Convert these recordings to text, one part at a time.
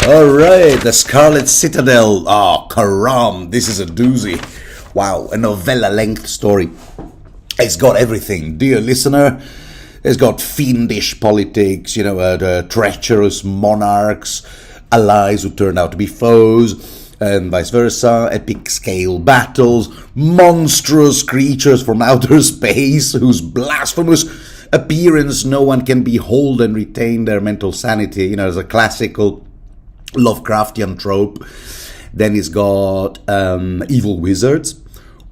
Alright, the Scarlet Citadel. Oh, karam, this is a doozy. Wow, a novella-length story. It's got everything, dear listener. It's got fiendish politics, treacherous monarchs, allies who turned out to be foes, and vice versa, epic scale battles, monstrous creatures from outer space whose blasphemous appearance no one can behold and retain their mental sanity, as a classical Lovecraftian trope. Then it's got evil wizards,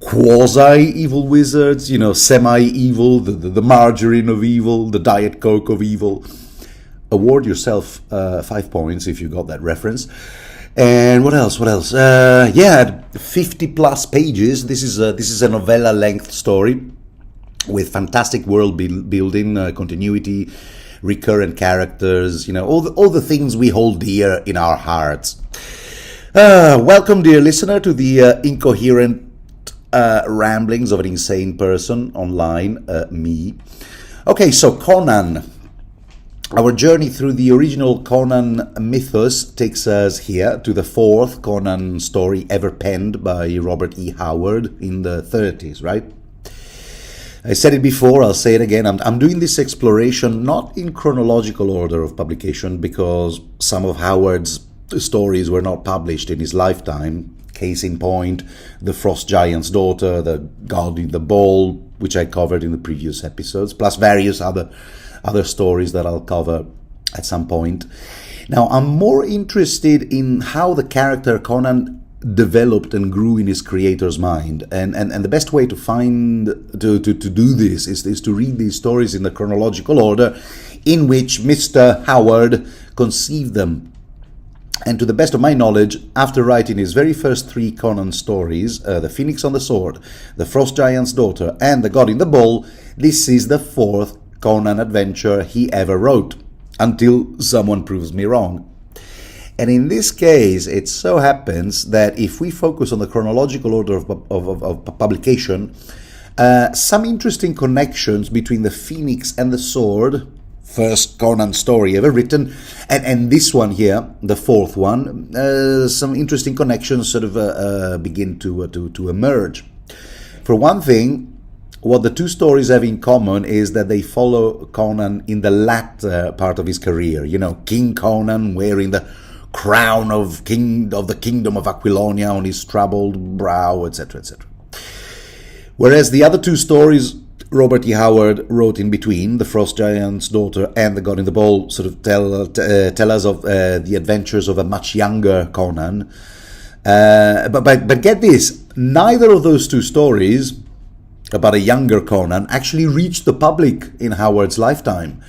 quasi-evil wizards, semi-evil, the margarine of evil, the Diet Coke of evil. Award yourself 5 points if you got that reference. And what else? 50 plus pages. This is a novella length story with fantastic world building, continuity, recurrent characters, all the things we hold dear in our hearts. Welcome, dear listener, to the incoherent ramblings of an insane person online, me. Okay, so Conan. Our journey through the original Conan mythos takes us here to the fourth Conan story ever penned by Robert E. Howard in the 30s, right? I said it before, I'll say it again. I'm doing this exploration not in chronological order of publication because some of Howard's stories were not published in his lifetime. Case in point, The Frost Giant's Daughter, The God in the Ball, which I covered in the previous episodes, plus various other stories that I'll cover at some point. Now, I'm more interested in how the character Conan developed and grew in his creator's mind, and the best way to do this is to read these stories in the chronological order in which Mr. Howard conceived them. And to the best of my knowledge, after writing his very first 3 Conan stories, The Phoenix on the Sword, The Frost Giant's Daughter, and The God in the Ball, this is the 4th Conan adventure he ever wrote, until someone proves me wrong. And in this case, it so happens that if we focus on the chronological order of publication, some interesting connections between The Phoenix and the Sword, first Conan story ever written, and this one here, the 4th one, some interesting connections sort of begin to emerge. For one thing, what the 2 stories have in common is that they follow Conan in the latter part of his career. King Conan wearing the crown of the kingdom of Aquilonia on his troubled brow, etc., etc. Whereas the other 2 stories Robert E. Howard wrote in between, The Frost Giant's Daughter and The God in the Ball, sort of tell us of the adventures of a much younger Conan. But get this, neither of those 2 stories about a younger Conan actually reached the public in Howard's lifetime,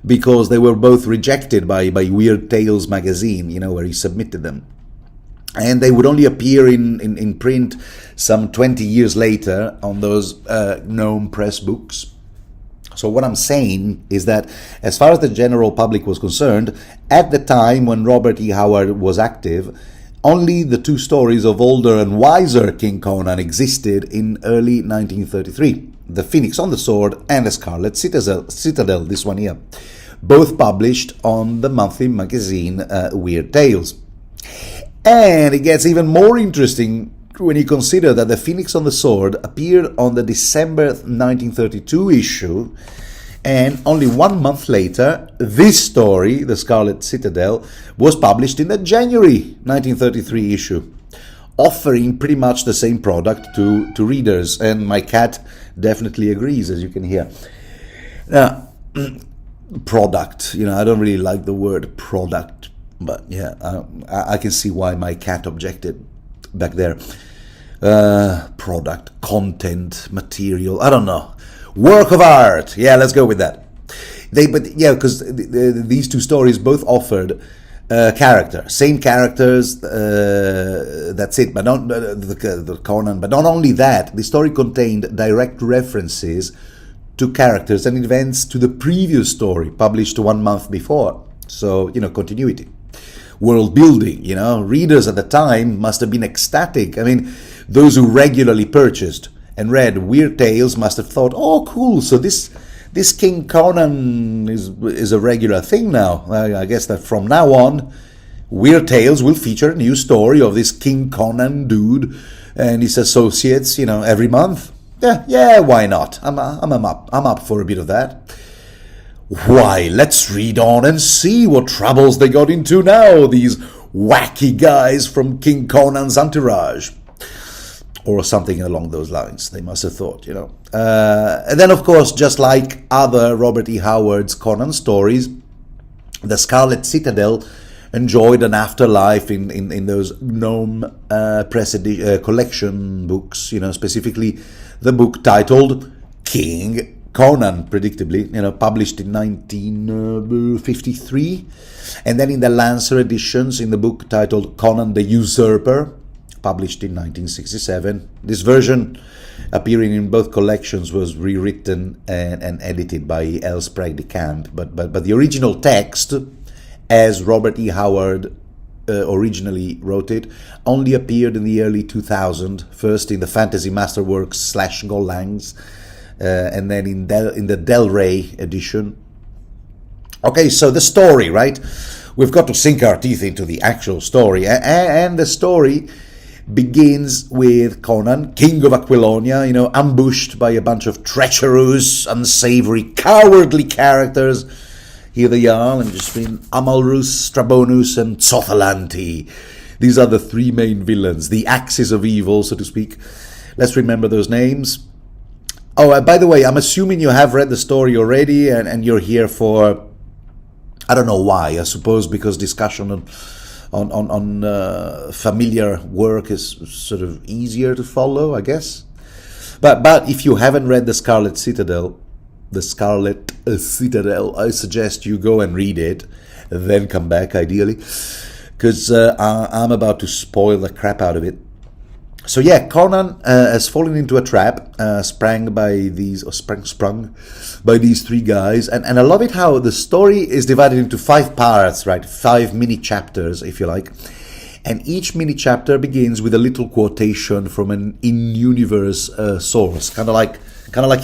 because they were both rejected by Weird Tales magazine, where he submitted them. And they would only appear in print some 20 years later on those gnome press books. So what I'm saying is that as far as the general public was concerned, at the time when Robert E. Howard was active, only the 2 stories of older and wiser King Conan existed in early 1933. The Phoenix on the Sword and the Scarlet Citadel, this one here, both published on the monthly magazine Weird Tales. And it gets even more interesting when you consider that The Phoenix on the Sword appeared on the December 1932 issue, and only 1 month later, this story, The Scarlet Citadel, was published in the January 1933 issue, offering pretty much the same product to readers. And my cat definitely agrees, as you can hear. Now, product, I don't really like the word product, but yeah, I can see why my cat objected back there. Product, content, material, I don't know. Work of art, yeah, let's go with that. Because these 2 stories both offered same characters, that's it, but not the Conan. But not only that, the story contained direct references to characters and events to the previous story published 1 month before. So, continuity. World building, readers at the time must have been ecstatic. I mean, those who regularly purchased and read Weird Tales must have thought, oh, cool, so this King Conan is a regular thing now. I guess that from now on, Weird Tales will feature a new story of this King Conan dude and his associates, every month. Yeah, why not? I'm up for a bit of that. Why, let's read on and see what troubles they got into now, these wacky guys from King Conan's entourage. Or something along those lines, they must have thought, And then, of course, just like other Robert E. Howard's Conan stories, the Scarlet Citadel enjoyed an afterlife in those Gnome Press collection books, specifically the book titled King Conan, predictably, published in 1953. And then in the Lancer editions, in the book titled Conan the Usurper, published in 1967. This version, appearing in both collections, was rewritten and edited by L. Sprague de Camp. But the original text, as Robert E. Howard originally wrote it, only appeared in the early 2000s, first in the Fantasy Masterworks / Golangs, and then in the Del Rey edition. Okay, so the story, right? We've got to sink our teeth into the actual story. And the story begins with Conan, king of Aquilonia, ambushed by a bunch of treacherous, unsavory, cowardly characters. Here they are, and just been Amalrus, Strabonus, and Tsothalanti. These are the three main villains, the axis of evil, so to speak. Let's remember those names. Oh, by the way, I'm assuming you have read the story already, and you're here for, I don't know why, I suppose because discussion on familiar work is sort of easier to follow, I guess. But if you haven't read the Scarlet Citadel, I suggest you go and read it, then come back, ideally, because I'm about to spoil the crap out of it. So yeah, Conan has fallen into a trap sprung by these three guys, and I love it how the story is divided into 5 parts, right? 5 mini chapters, if you like, and each mini chapter begins with a little quotation from an in-universe source, kind of like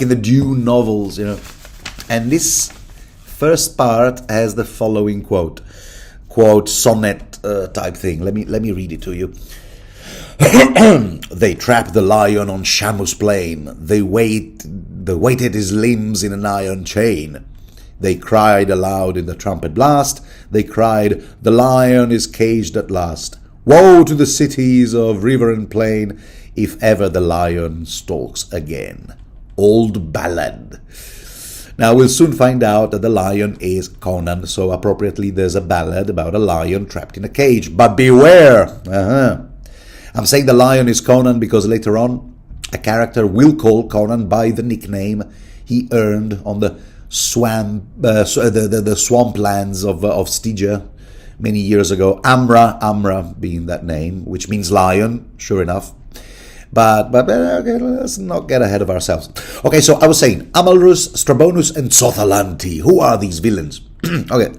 in the Dune novels, And this first part has the following quote sonnet type thing. Let me read it to you. They trapped the lion on Shamus plain. They weighted his limbs in an iron chain. They cried aloud in the trumpet blast. They cried, the lion is caged at last. Woe to the cities of river and plain, if ever the lion stalks again. Old ballad. Now we'll soon find out that the lion is Conan, so appropriately there's a ballad about a lion trapped in a cage. But beware! I'm saying the lion is Conan because later on a character will call Conan by the nickname he earned on the the swamplands of Stygia many years ago. Amra being that name, which means lion, sure enough. But okay, let's not get ahead of ourselves. Okay, so I was saying Amalrus, Strabonus, and Tsothalanti. Who are these villains? Okay,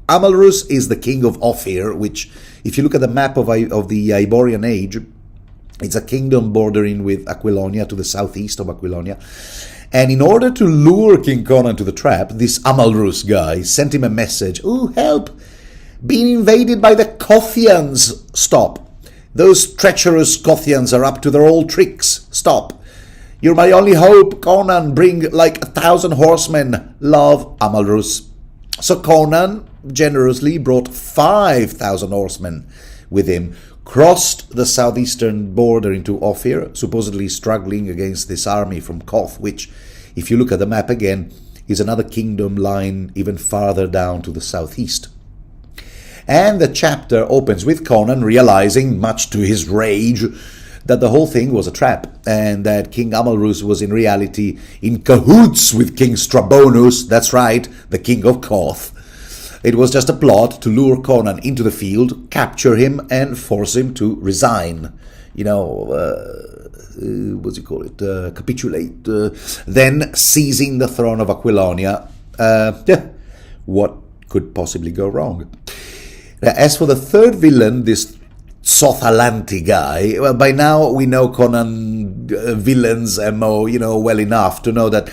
Amalrus is the king of Ophir, which, if you look at the map of the Iborian Age, it's a kingdom bordering with Aquilonia to the southeast of Aquilonia. And in order to lure King Conan to the trap, this Amalrus guy sent him a message. Ooh, help! Being invaded by the Kothians. Stop. Those treacherous Kothians are up to their old tricks. Stop. You're my only hope, Conan. Bring like 1,000 horsemen. Love, Amalrus. So Conan generously brought 5,000 horsemen with him, crossed the southeastern border into Ophir, supposedly struggling against this army from Koth, which, if you look at the map again, is another kingdom lying even farther down to the southeast. And the chapter opens with Conan realizing, much to his rage, that the whole thing was a trap, and that King Amalrus was in reality in cahoots with King Strabonus, that's right, the king of Koth. It was just a plot to lure Conan into the field, capture him, and force him to resign. Capitulate. Then seizing the throne of Aquilonia. What could possibly go wrong? As for the third villain, this Tsothalanti guy, well, by now we know Conan villains MO, well enough to know that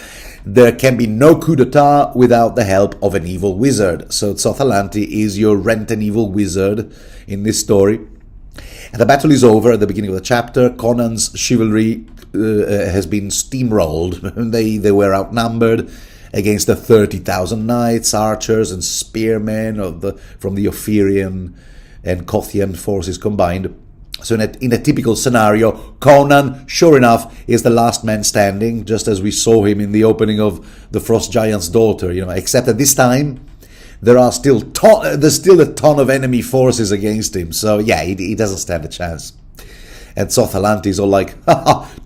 There can be no coup d'etat without the help of an evil wizard. So Tsothalanti is your rent an evil wizard in this story. And the battle is over at the beginning of the chapter. Conan's chivalry has been steamrolled. They were outnumbered against the 30,000 knights, archers, and spearmen from the Ophirian and Kothian forces combined. So in a typical scenario, Conan, sure enough, is the last man standing, just as we saw him in the opening of The Frost Giant's Daughter, except that this time there's still a ton of enemy forces against him. So yeah, he doesn't stand a chance. And Tsothalanti is all like,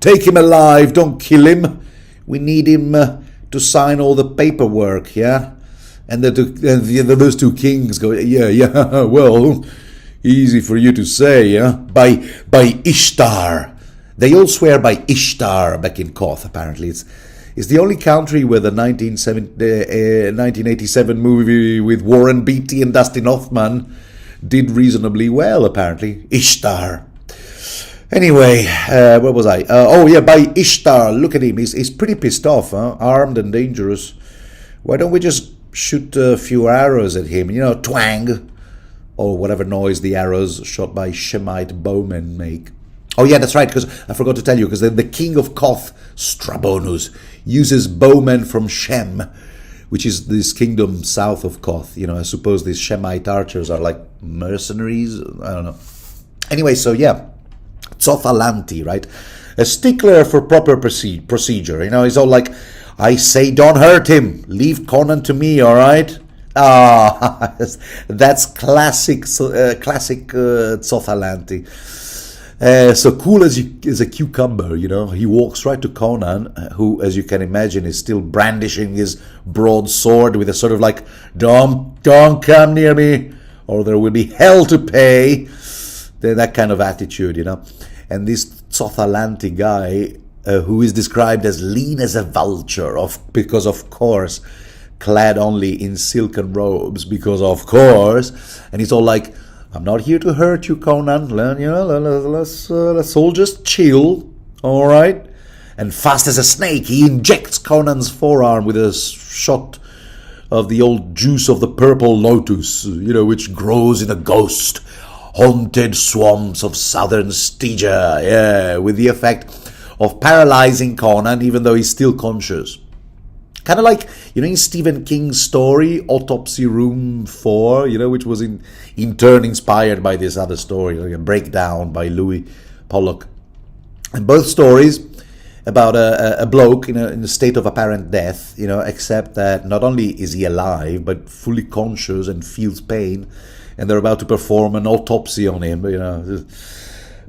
take him alive, don't kill him. We need him to sign all the paperwork, yeah? And those two kings go, yeah, well, easy for you to say, yeah? By Ishtar. They all swear by Ishtar back in Koth, apparently. It's the only country where the 1987 movie with Warren Beatty and Dustin Hoffman did reasonably well, apparently. Ishtar. Anyway, where was I? By Ishtar. Look at him. He's pretty pissed off, huh? Armed and dangerous. Why don't we just shoot a few arrows at him? Twang. Or whatever noise the arrows shot by Shemite bowmen make. Oh yeah, that's right, because I forgot to tell you, because the king of Koth, Strabonus, uses bowmen from Shem, which is this kingdom south of Koth. I suppose these Shemite archers are like mercenaries. I don't know. Anyway, so yeah, Tsothalanti, right? A stickler for proper procedure. He's all like, I say don't hurt him. Leave Conan to me, all right? That's classic Tsothalanti. So cool as a cucumber, he walks right to Conan, who, as you can imagine, is still brandishing his broadsword with a sort of like, don't come near me, or there will be hell to pay. That kind of attitude, And this Tsothalanti guy, who is described as lean as a vulture, because of course, clad only in silken robes, because of course, and he's all like, I'm not here to hurt you, Conan. Let's all just chill, all right? And fast as a snake, he injects Conan's forearm with a shot of the old juice of the purple lotus, which grows in the ghost-haunted swamps of southern Stygia, with the effect of paralyzing Conan, even though he's still conscious. Kind of like, in Stephen King's story, Autopsy Room 4, which was in turn inspired by this other story, like a breakdown by Louis Pollock. And both stories about a bloke in a state of apparent death, except that not only is he alive, but fully conscious and feels pain, and they're about to perform an autopsy on him,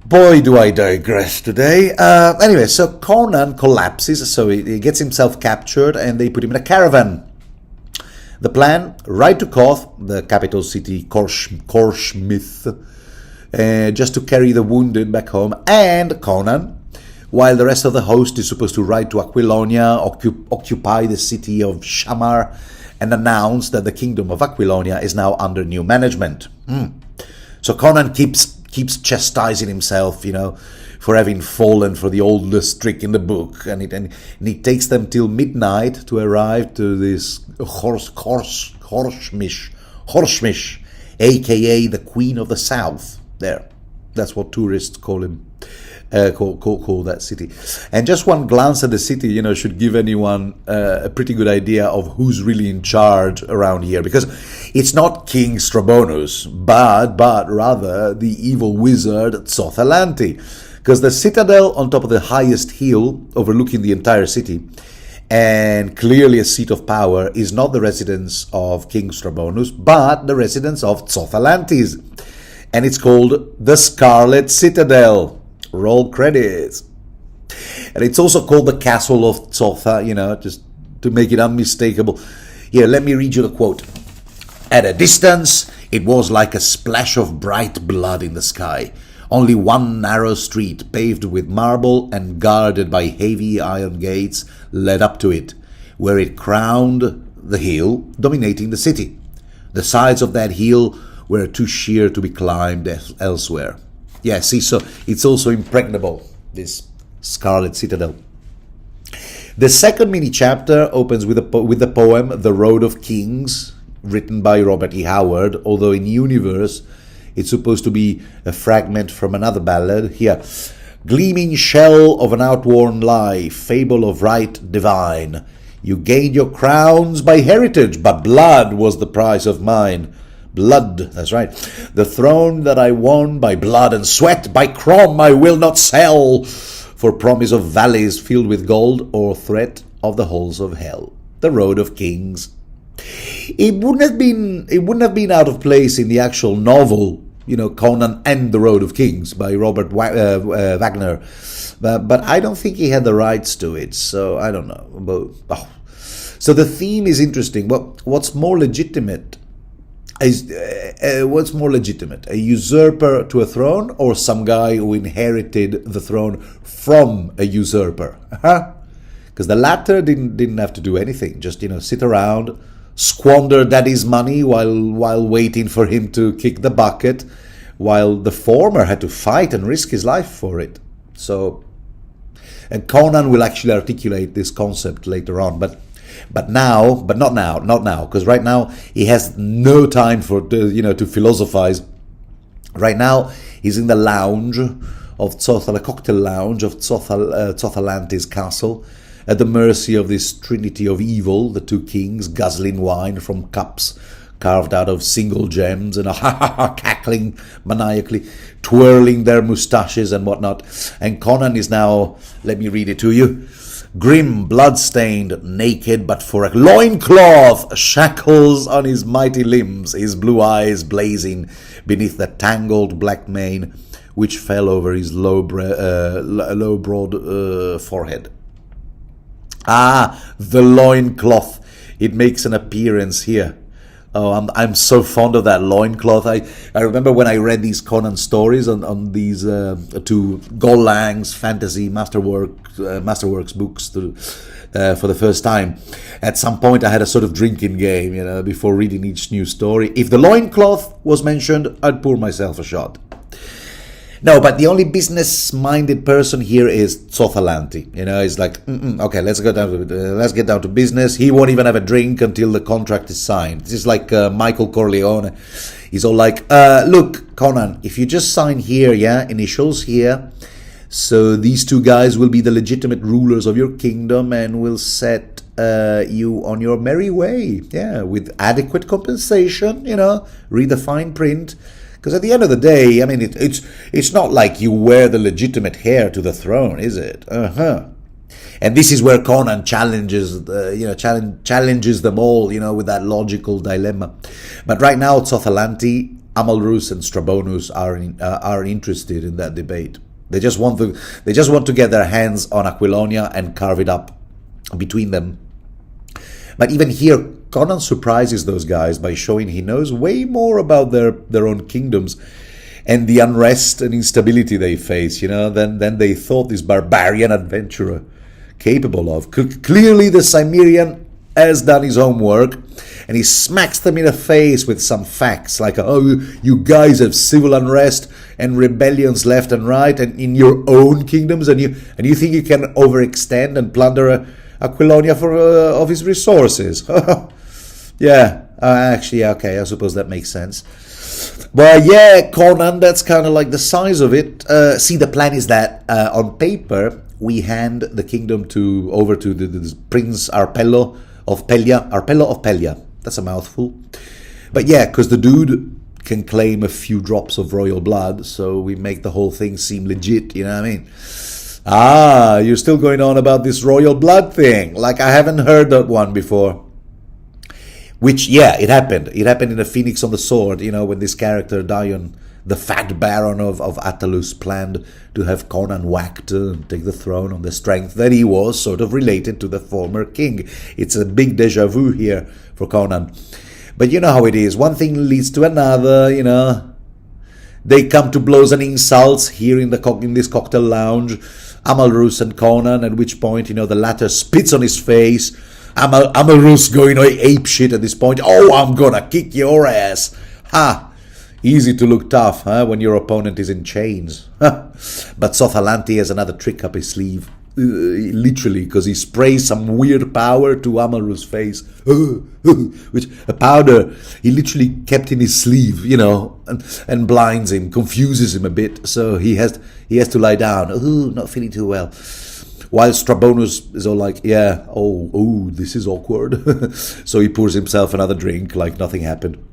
Boy, do I digress today. Anyway, so Conan collapses, so he gets himself captured, and they put him in a caravan. The plan, ride to Koth, the capital city, Korshmith, just to carry the wounded back home, and Conan, while the rest of the host is supposed to ride to Aquilonia, occupy the city of Shamar, and announce that the kingdom of Aquilonia is now under new management. So Conan keeps chastising himself, for having fallen for the oldest trick in the book, and it takes them till midnight to arrive to this Horshmish, aka the Queen of the South. That's what tourists call him. Call that city. And just one glance at the city, should give anyone a pretty good idea of who's really in charge around here, because it's not King Strabonus, but rather the evil wizard Tsothalanti, because the citadel on top of the highest hill overlooking the entire city, and clearly a seat of power, is not the residence of King Strabonus, but the residence of Tsothalantes, and it's called the Scarlet Citadel. Roll credits. And it's also called the Castle of Tsotha, just to make it unmistakable. Here, let me read you the quote. At a distance, it was like a splash of bright blood in the sky. Only one narrow street, paved with marble and guarded by heavy iron gates, led up to it, where it crowned the hill dominating the city. The sides of that hill were too sheer to be climbed elsewhere. Yeah, see, so it's also impregnable, this Scarlet Citadel. The second mini chapter opens with the poem "The Road of Kings," written by Robert E. Howard, although in universe it's supposed to be a fragment from another ballad. Here, gleaming shell of an outworn life, fable of right divine. You gained your crowns by heritage, but blood was the price of mine. Blood, that's right. The throne that I won by blood and sweat, by crom I will not sell, for promise of valleys filled with gold, or threat of the halls of hell. The Road of Kings. It wouldn't have been out of place in the actual novel, Conan and the Road of Kings by Robert Wagner, but I don't think he had the rights to it, so I don't know. So the theme is interesting. What's more legitimate? What's more legitimate, a usurper to a throne, or some guy who inherited the throne from a usurper? Because the latter didn't have to do anything, just sit around, squander daddy's money while waiting for him to kick the bucket, while the former had to fight and risk his life for it. So, and Conan will actually articulate this concept later on, but not now, because right now he has no time to philosophize. Right now he's in the lounge of a cocktail lounge of Tsothalanti's castle, at the mercy of this trinity of evil, the two kings guzzling wine from cups carved out of single gems and cackling maniacally, twirling their moustaches and whatnot. And Conan is now, let me read it to you, grim, blood-stained, naked, but for a loincloth, shackles on his mighty limbs, his blue eyes blazing beneath the tangled black mane which fell over his low broad forehead. The loincloth. It makes an appearance here. Oh, I'm so fond of that loincloth. I remember when I read these Conan stories on these two Gollang's fantasy masterworks books for the first time. At some point I had a sort of drinking game, before reading each new story. If the loincloth was mentioned, I'd pour myself a shot. No, but the only business-minded person here is Tsothalanti. He's like, okay, let's get down to business. He won't even have a drink until the contract is signed. This is like Michael Corleone. He's all like, look, Conan, if you just sign here, initials here, so these two guys will be the legitimate rulers of your kingdom and will set you on your merry way, with adequate compensation, read the fine print. Because at the end of the day, I mean, it's not like you wear the legitimate heir to the throne, is it? And this is where Conan challenges them all, with that logical dilemma. But right now, Tsothalanti, Amalrus, and Strabonus are interested in that debate. They just want to get their hands on Aquilonia and carve it up between them. But even here, Conan surprises those guys by showing he knows way more about their own kingdoms and the unrest and instability they face, than they thought this barbarian adventurer capable of. Clearly the Cimmerian has done his homework, and he smacks them in the face with some facts like, oh, you guys have civil unrest and rebellions left and right and in your own kingdoms, and you think you can overextend and plunder Aquilonia of his resources. Actually, okay, I suppose that makes sense. Well, Conan, that's kind of like the size of it. See, the plan is that on paper we hand the kingdom over to the Prince Arpello of Pelia. That's a mouthful. But because the dude can claim a few drops of royal blood, so we make the whole thing seem legit, you know what I mean? You're still going on about this royal blood thing. Like, I haven't heard that one before. Which, it happened. It happened in the Phoenix on the Sword, when this character, Dion, the fat baron of Attalus, planned to have Conan whacked and take the throne on the strength that he was sort of related to the former king. It's a big deja vu here for Conan. But you know how it is. One thing leads to another, They come to blows and insults here in this cocktail lounge. Amalrus and Conan, at which point, the latter spits on his face. Amalrus going apeshit at this point. Oh, I'm gonna kick your ass. Ha! Easy to look tough, when your opponent is in chains. But Tsothalanti has another trick up his sleeve. literally, because he sprays some weird powder to Amaru's face, which a powder he literally kept in his sleeve, and blinds him, confuses him a bit, so he has to lie down. Not feeling too well. While Strabonus is all like, yeah, this is awkward. So he pours himself another drink like nothing happened.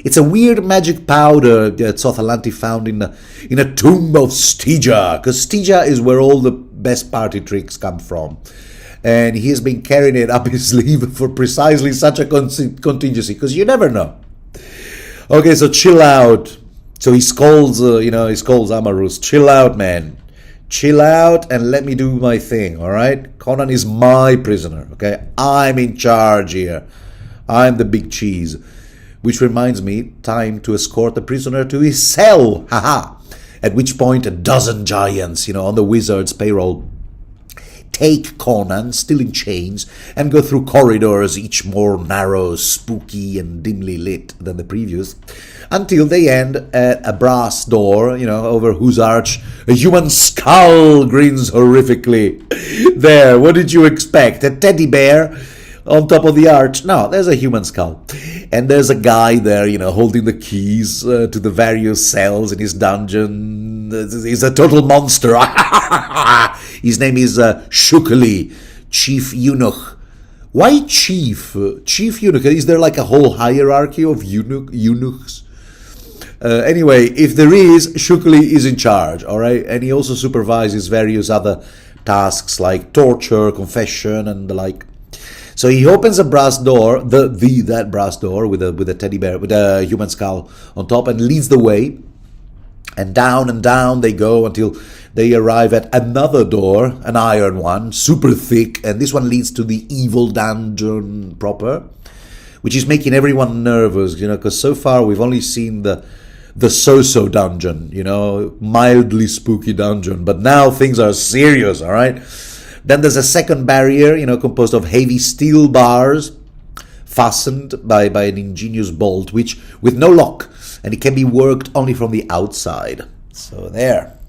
It's a weird magic powder that Tsothalanti found in a tomb of Stygia, because Stygia is where all the best party tricks come from. And he has been carrying it up his sleeve for precisely such a contingency, because you never know. Okay, so chill out. So he scolds Amarus, chill out, man. Chill out and let me do my thing, all right? Conan is my prisoner, okay? I'm in charge here. I'm the big cheese. Which reminds me, time to escort the prisoner to his cell, haha. At which point a dozen giants, on the wizard's payroll, take Conan, still in chains, and go through corridors, each more narrow, spooky, and dimly lit than the previous, until they end at a brass door, over whose arch a human skull grins horrifically. There, what did you expect? A teddy bear on top of the arch? No, there's a human skull. And there's a guy there, holding the keys to the various cells in his dungeon. He's a total monster. His name is Shukali, Chief Eunuch. Why Chief? Chief Eunuch? Is there like a whole hierarchy of eunuchs? Anyway, if there is, Shukali is in charge, all right? And he also supervises various other tasks like torture, confession, and the like. So he opens a brass door, that brass door with a teddy bear, with a human skull on top, and leads the way. And down they go until they arrive at another door, an iron one, super thick, and this one leads to the evil dungeon proper, which is making everyone nervous, because so far we've only seen the so-so dungeon, mildly spooky dungeon, but now things are serious, all right? Then there's a second barrier, composed of heavy steel bars fastened by an ingenious bolt, which with no lock, and it can be worked only from the outside. So there.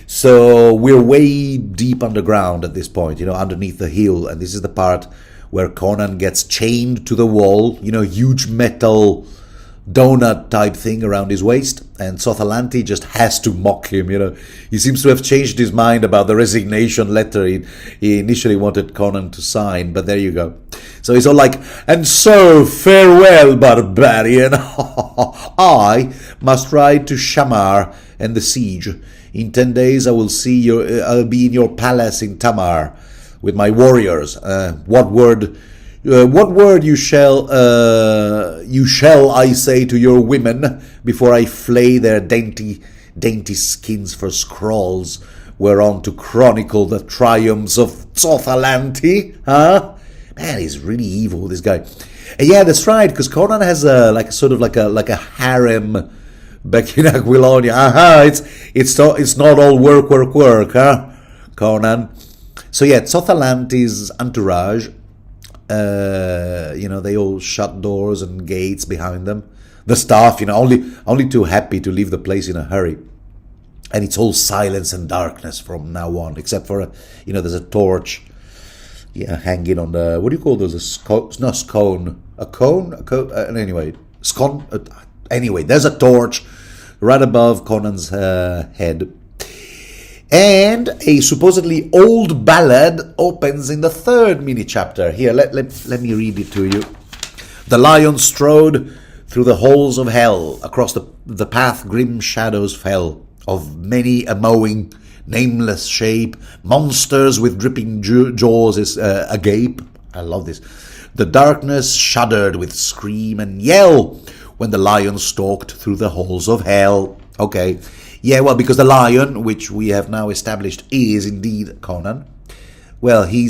So we're way deep underground at this point, underneath the hill, and this is the part where Conan gets chained to the wall, huge metal donut type thing around his waist, and Tsothalanti just has to mock him. He seems to have changed his mind about the resignation letter he initially wanted Conan to sign, but there you go. So he's all like, and so farewell, barbarian. I must ride to Shamar and the siege. In 10 days I'll be in your palace in Tamar with my warriors. What word you shall I say to your women before I flay their dainty skins for scrolls whereon to chronicle the triumphs of Tsothalanti? Huh? Man, he's really evil, this guy. And yeah, that's right, because Conan has like a harem back in Aquilonia. It's not all work, huh, Conan? So yeah, Tsothalanti's entourage. They all shut doors and gates behind them. The staff, only too happy to leave the place in a hurry. And it's all silence and darkness from now on, except for, there's a torch, hanging on the, what do you call those? A scone. Anyway, scone. Anyway, there's a torch right above Conan's head. And a supposedly old ballad opens in the third mini-chapter. Here, let me read it to you. The lion strode through the halls of hell. Across the path grim shadows fell. Of many a mowing, nameless shape. Monsters with dripping jaws is agape. I love this. The darkness shuddered with scream and yell when the lion stalked through the halls of hell. Okay. Yeah, well, because the lion, which we have now established is indeed Conan, well, he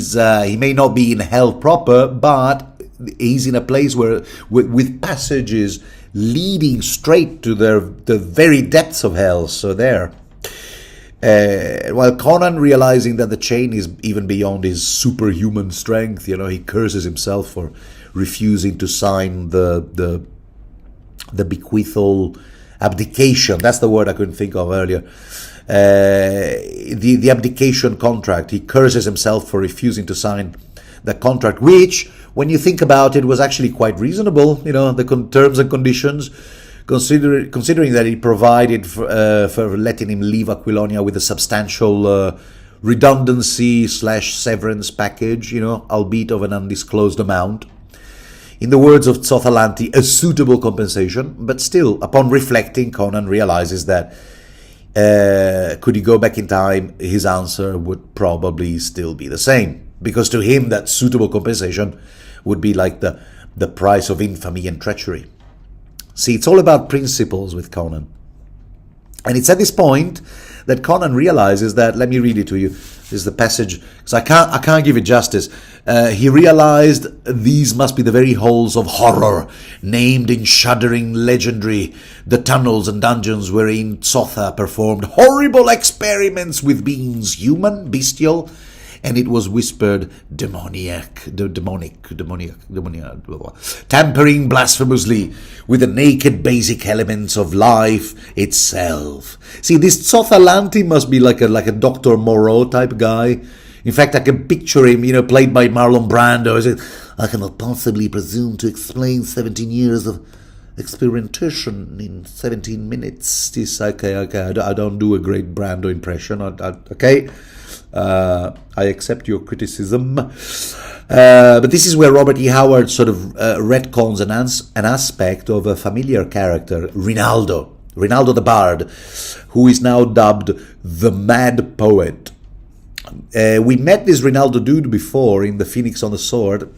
may not be in hell proper, but he's in a place where, with passages leading straight to the very depths of hell. So there. While Conan, realizing that the chain is even beyond his superhuman strength, he curses himself for refusing to sign the bequeathal abdication. That's the word I couldn't think of earlier. the abdication contract. He curses himself for refusing to sign the contract, which, when you think about it, was actually quite reasonable. The terms and conditions, considering that he provided for letting him leave Aquilonia with a substantial redundancy / severance package, albeit of an undisclosed amount. In the words of Tsothalanti, a suitable compensation. But still, upon reflecting, Conan realizes that could he go back in time, his answer would probably still be the same. Because to him, that suitable compensation would be like the price of infamy and treachery. See, it's all about principles with Conan. And it's at this point that Conan realizes that, let me read it to you. This is the passage, because I can't give it justice. He realized these must be the very halls of horror, named in shuddering legendary, the tunnels and dungeons wherein Tsotha performed horrible experiments with beings human, bestial, and it was whispered demoniac, tampering blasphemously with the naked basic elements of life itself. See, this Tsothalanti must be like a Dr. Moreau type guy. In fact, I can picture him, played by Marlon Brando. I cannot possibly presume to explain 17 years of experimentation in 17 minutes. This, okay, I don't do a great Brando impression. Okay. I accept your criticism. But this is where Robert E. Howard sort of retcons an aspect of a familiar character, Rinaldo the Bard, who is now dubbed the Mad Poet. We met this Rinaldo dude before in The Phoenix on the Sword.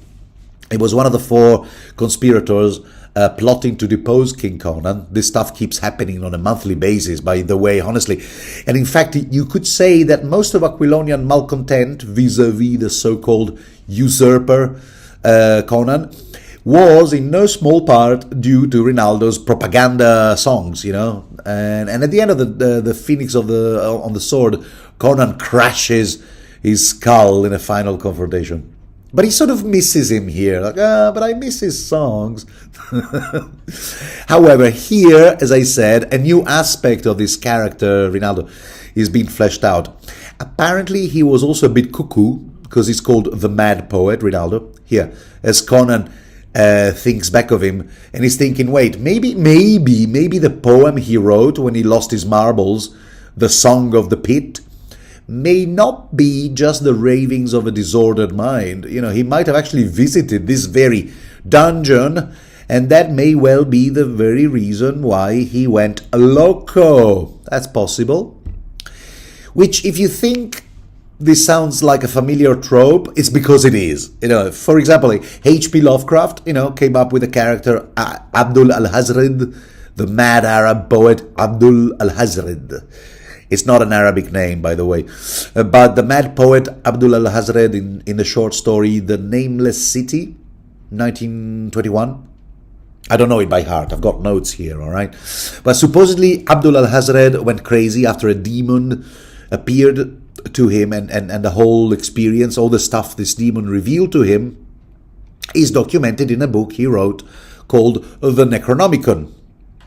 He was one of the 4 conspirators plotting to depose King Conan. This stuff keeps happening on a monthly basis, by the way, honestly. And in fact, you could say that most of Aquilonian malcontent vis-a-vis the so-called usurper Conan was in no small part due to Rinaldo's propaganda songs, And at the end of the Phoenix on the Sword, Conan crashes his skull in a final confrontation. But he sort of misses him here. But I miss his songs. However, here, as I said, a new aspect of this character, Rinaldo, is being fleshed out. Apparently, he was also a bit cuckoo, because he's called the Mad Poet, Rinaldo. Here, as Conan thinks back of him, and he's thinking, wait, maybe the poem he wrote when he lost his marbles, the Song of the Pit, may not be just the ravings of a disordered mind. He might have actually visited this very dungeon, and that may well be the very reason why he went loco. That's possible. Which, if you think this sounds like a familiar trope, it's because it is. For example, H.P. Lovecraft, came up with the character Abdul al-Hazred, the mad Arab poet Abdul al-Hazred. It's not an Arabic name, by the way. But the mad poet Abdul al-Hazred in the short story The Nameless City, 1921. I don't know it by heart. I've got notes here, all right? But supposedly Abdul al-Hazred went crazy after a demon appeared to him, and the whole experience, all the stuff this demon revealed to him, is documented in a book he wrote called The Necronomicon.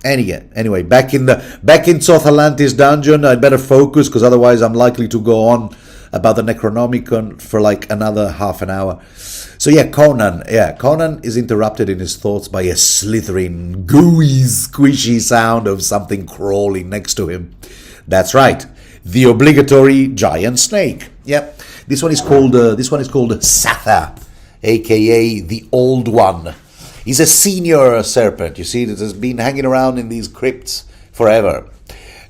Anyway, back in Tsothalanti's dungeon, I'd better focus, because otherwise I'm likely to go on about the Necronomicon for like another half an hour. So Conan is interrupted in his thoughts by a slithering, gooey, squishy sound of something crawling next to him. That's right, the obligatory giant snake. Yep, this one is called Satha, aka the Old One. He's a senior serpent, you see, that has been hanging around in these crypts forever.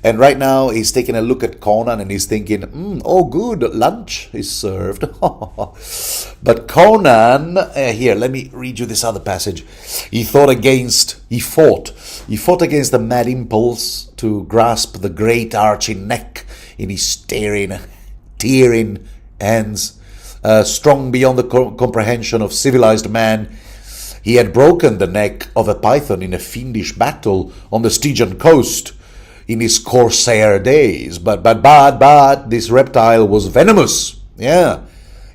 And right now he's taking a look at Conan and he's thinking, oh good, lunch is served. But Conan, here, let me read you this other passage. He fought against the mad impulse to grasp the great arching neck in his tearing hands. Strong beyond the comprehension of civilized man, he had broken the neck of a python in a fiendish battle on the Stygian coast in his corsair days. But this reptile was venomous. Yeah.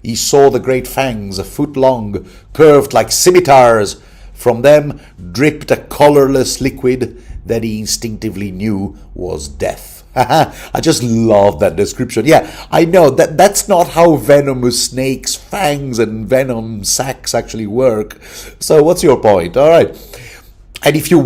He saw the great fangs, a foot long, curved like scimitars. From them dripped a colorless liquid, that he instinctively knew was death. I just love that description. Yeah, I know that's not how venomous snakes' fangs and venom sacs actually work. So what's your point? All right. And if you're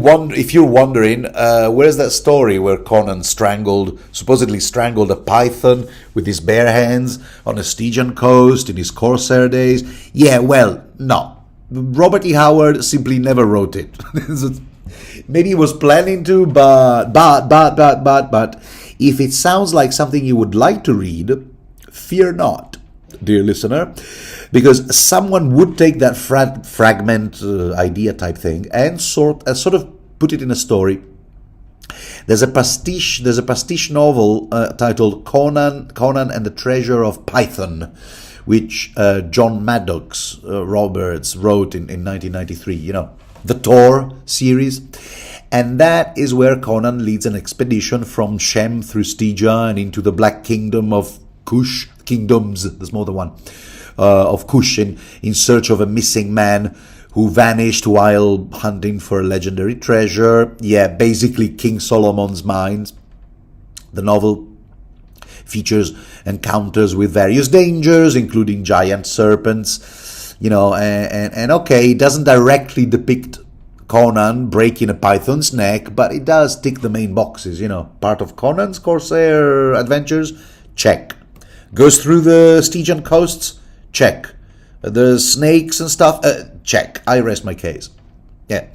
wondering, where's that story where Conan supposedly strangled a python with his bare hands on a Stygian coast in his Corsair days? Yeah, well, no. Robert E. Howard simply never wrote it. Maybe he was planning to, but if it sounds like something you would like to read, fear not, dear listener, because someone would take that fragment idea type thing and sort of put it in a story. There's a pastiche novel titled Conan and the Treasure of Python, which John Maddox Roberts wrote in 1993. You know, the Thor series. And that is where Conan leads an expedition from Shem through Stygia and into the Black Kingdom of Kush. Kingdoms, there's more than one. Of Kush in search of a missing man who vanished while hunting for a legendary treasure. Yeah, basically King Solomon's Mines. The novel features encounters with various dangers, including giant serpents, you know, and okay, it doesn't directly depict Conan breaking a python's neck, but it does tick the main boxes, you know. Part of Conan's Corsair adventures? Check. Goes through the Stygian coasts? Check. The snakes and stuff? Check. I rest my case. Yeah.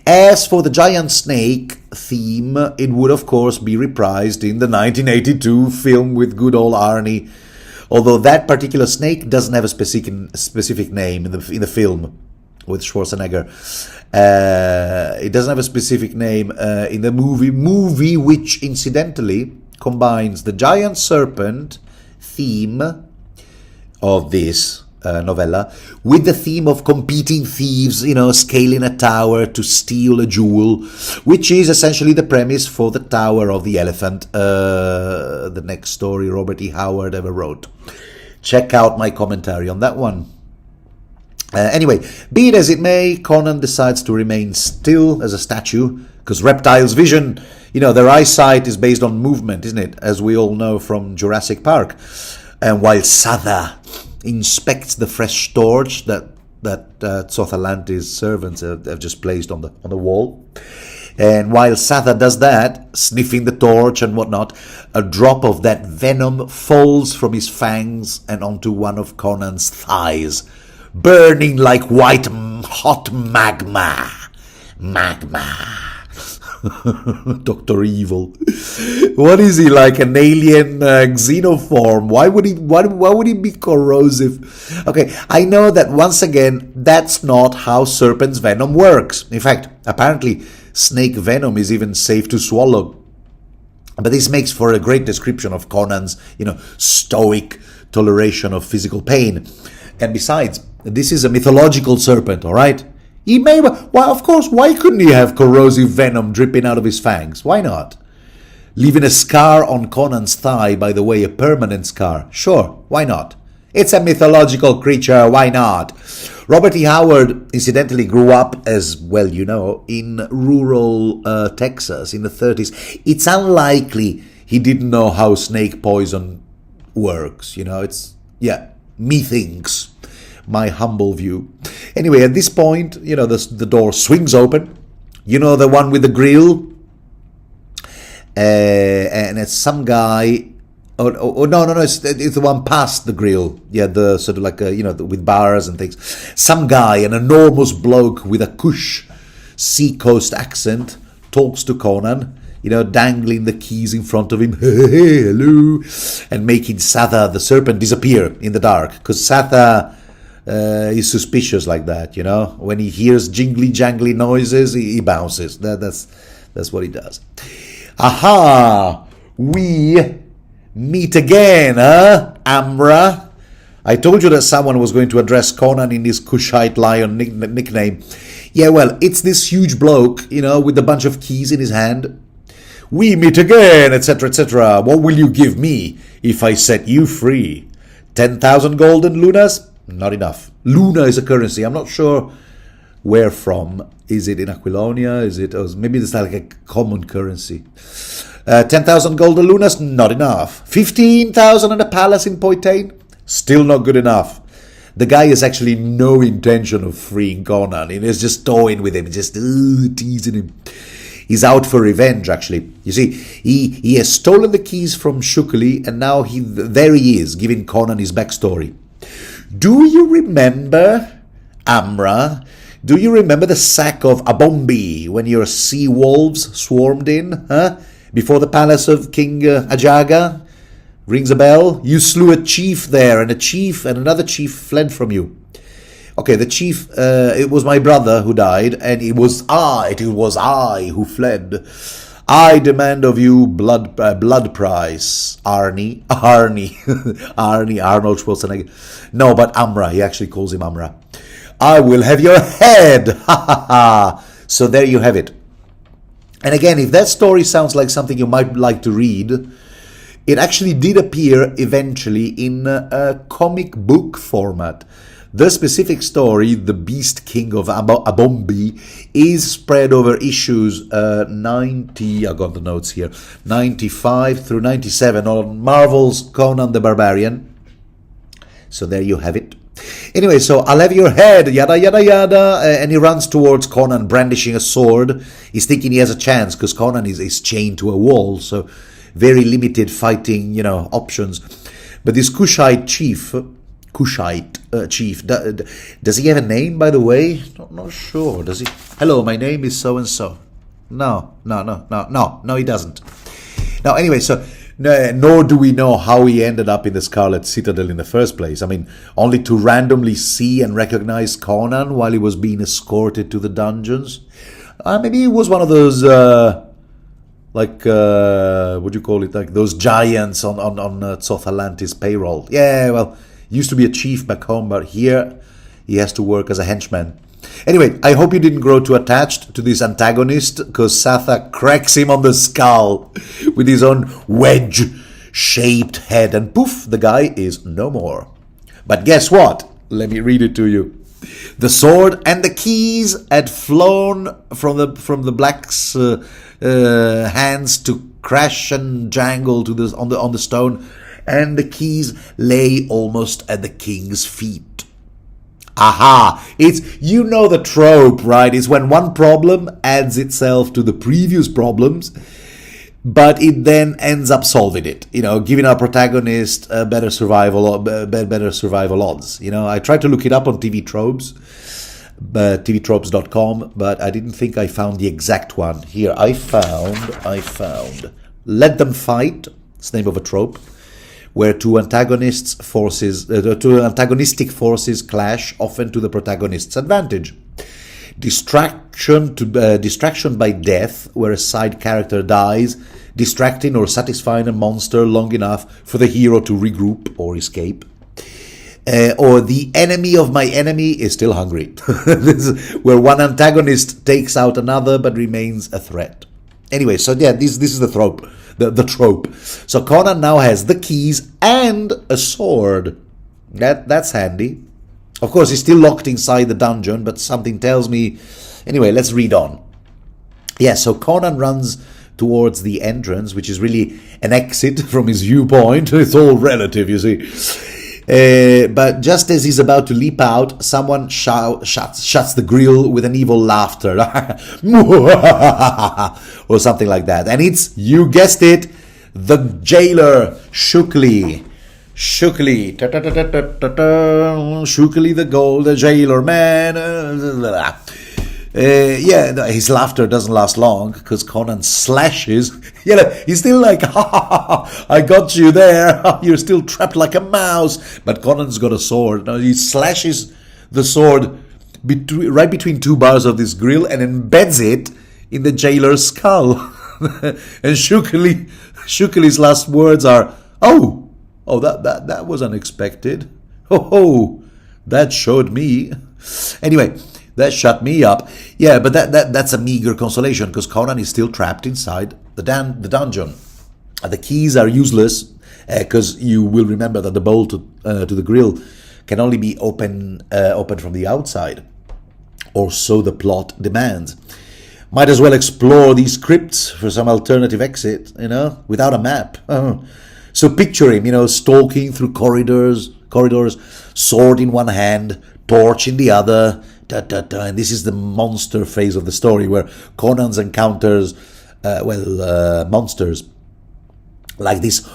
As for the giant snake theme, it would of course be reprised in the 1982 film with good old Arnie, although that particular snake doesn't have a specific name in the film with Schwarzenegger. It doesn't have a specific name in the movie, which incidentally combines the giant serpent theme of this novella with the theme of competing thieves, you know, scaling a tower to steal a jewel, which is essentially the premise for The Tower of the Elephant, the next story Robert E. Howard ever wrote. Check out my commentary on that one. Anyway, be it as it may, Conan decides to remain still as a statue, because reptiles' vision, you know, their eyesight is based on movement, isn't it? As we all know from Jurassic Park. And while Satha inspects the fresh torch that Xothalante's servants have just placed on the wall, and while Satha does that, sniffing the torch and whatnot, a drop of that venom falls from his fangs and onto one of Conan's thighs, burning like white hot magma. Dr. Evil. What is he, like an alien xenoform? Why would he be corrosive? Okay, I know that once again, that's not how serpent's venom works. In fact, apparently, snake venom is even safe to swallow. But this makes for a great description of Conan's, you know, stoic toleration of physical pain. And besides, this is a mythological serpent, all right? He may, well, of course, why couldn't he have corrosive venom dripping out of his fangs? Why not? Leaving a scar on Conan's thigh, by the way, a permanent scar. Sure, why not? It's a mythological creature, why not? Robert E. Howard, incidentally, grew up, as well you know, in rural Texas in the 30s. It's unlikely he didn't know how snake poison works, you know, it's, yeah, methinks. My humble view. Anyway, at this point, you know, the door swings open. You know, the one with the grill? And it's some guy... Oh, no, it's the one past the grill. Yeah, the sort of like, you know, with bars and things. Some guy, an enormous bloke with a Kush seacoast accent, talks to Conan, you know, dangling the keys in front of him. Hey, hello. And making Satha, the serpent, disappear in the dark. Because Satha... he's suspicious like that, you know. When he hears jingly noises, he bounces. That's what he does. Aha! We meet again, huh, Amra? I told you that someone was going to address Conan in his Kushite lion nickname. Yeah, well, it's this huge bloke, you know, with a bunch of keys in his hand. We meet again, etc., etc. What will you give me if I set you free? 10,000 golden lunas? Not enough. Luna is a currency. I'm not sure Where from? Is it in Aquilonia? Is it, maybe it's like a common currency. 10,000 golden lunas? Not enough. 15,000 and a palace in Poitain? Still not good enough. The guy has actually no intention of freeing Conan. He's just toying with him, just teasing him. He's out for revenge, actually. You see, he has stolen the keys from Shukli, and now there he is, giving Conan his backstory. Do you remember, Amra? Do you remember the sack of Abombi, when your sea wolves swarmed in, huh? Before the palace of King Ajaga? Rings a bell? You slew a chief there, and another chief fled from you. Okay, the chief, it was my brother who died, and it was I who fled. I demand of you blood price, Arnie, Arnold Schwarzenegger. No, but Amra, he actually calls him Amra. I will have your head, ha ha ha. So there you have it. And again, if that story sounds like something you might like to read, it actually did appear eventually in a comic book format. The specific story, The Beast King of Abombi, is spread over issues 90, I got the notes here, 95 through 97 on Marvel's Conan the Barbarian. So there you have it. Anyway, so I'll have your head, yada yada yada, and he runs towards Conan brandishing a sword. He's thinking he has a chance because Conan is chained to a wall, so very limited fighting, options. But this Kushite chief, does he have a name, by the way? Not sure. Does he? Hello, my name is so and so. No, he doesn't. Now, anyway, so nor do we know how he ended up in the Scarlet Citadel in the first place. I mean, only to randomly see and recognize Conan while he was being escorted to the dungeons. Maybe he was one of those, what do you call it? Like those giants on South Atlantis payroll. Yeah, well, used to be a chief back home, but here he has to work as a henchman. Anyway, I hope you didn't grow too attached to this antagonist, because Satha cracks him on the skull with his own wedge-shaped head, and poof, the guy is no more. But guess what? Let me read it to you. The sword and the keys had flown from the black's hands to crash and jangle on the stone, and the keys lay almost at the king's feet. Aha! It's, the trope, right? It's when one problem adds itself to the previous problems, but it then ends up solving it, giving our protagonist better survival odds. I tried to look it up on TV Tropes, tvtropes.com, but I didn't think I found the exact one. Here, I found Let Them Fight, it's the name of a trope, where two antagonistic forces clash, often to the protagonist's advantage. Distraction by death, where a side character dies, distracting or satisfying a monster long enough for the hero to regroup or escape. Or the enemy of my enemy is still hungry, this is where one antagonist takes out another but remains a threat. Anyway, so yeah, this is the trope. The trope. So Conan now has the keys and a sword. That's handy. Of course, he's still locked inside the dungeon, but something tells me... Anyway, let's read on. Yeah, so Conan runs towards the entrance, which is really an exit from his viewpoint. It's all relative, you see. But just as he's about to leap out, someone shuts the grill with an evil laughter. Or something like that. And it's, you guessed it, the jailer, Shukli. Shukli, the jailer, man. His laughter doesn't last long, because Conan slashes. He's still like, I got you there. You're still trapped like a mouse. But Conan's got a sword. Now he slashes the sword right between two bars of this grill and embeds it in the jailer's skull. And Shukli's last words are, oh, that was unexpected. Oh, that showed me. Anyway, that shut me up. Yeah, but that's a meager consolation, because Conan is still trapped inside the dungeon. The keys are useless, because you will remember that the bolt to the grill can only be opened from the outside. or so the plot demands. Might as well explore these crypts for some alternative exit, without a map. So picture him, stalking through corridors, sword in one hand, torch in the other, and this is the monster phase of the story where Conan's encounters, monsters like this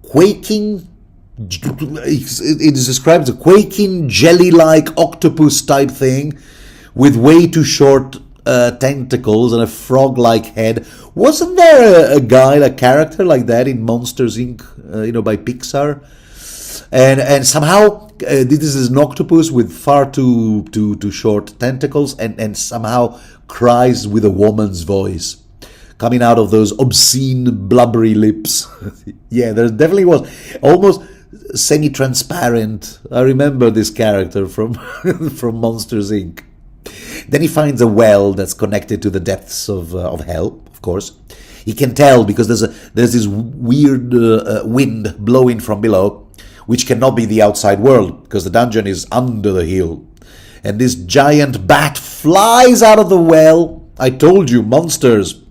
quaking. It is described as a quaking jelly-like octopus type thing with way too short tentacles and a frog-like head. Wasn't there a character like that in Monsters Inc. By Pixar? And somehow this is an octopus with far too short tentacles and somehow cries with a woman's voice coming out of those obscene blubbery lips. Yeah, there definitely was almost semi-transparent. I remember this character from from Monsters Inc. Then he finds a well that's connected to the depths of hell. Of course, he can tell because there's this weird wind blowing from below, which cannot be the outside world because the dungeon is under the hill. And this giant bat flies out of the well. I told you, monsters.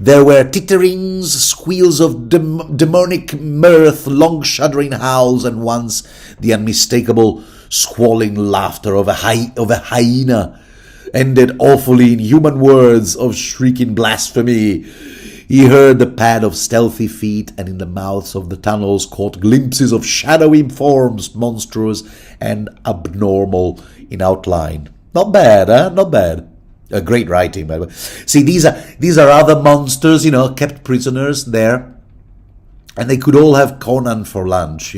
There were titterings, squeals of demonic mirth, long shuddering howls, and once the unmistakable squalling laughter of a hyena ended awfully in human words of shrieking blasphemy. He heard the pad of stealthy feet, and in the mouths of the tunnels caught glimpses of shadowy forms, monstrous and abnormal in outline. Not bad, huh? Not bad. A great writing, by the way. See, these are other monsters, kept prisoners there, and they could all have Conan for lunch,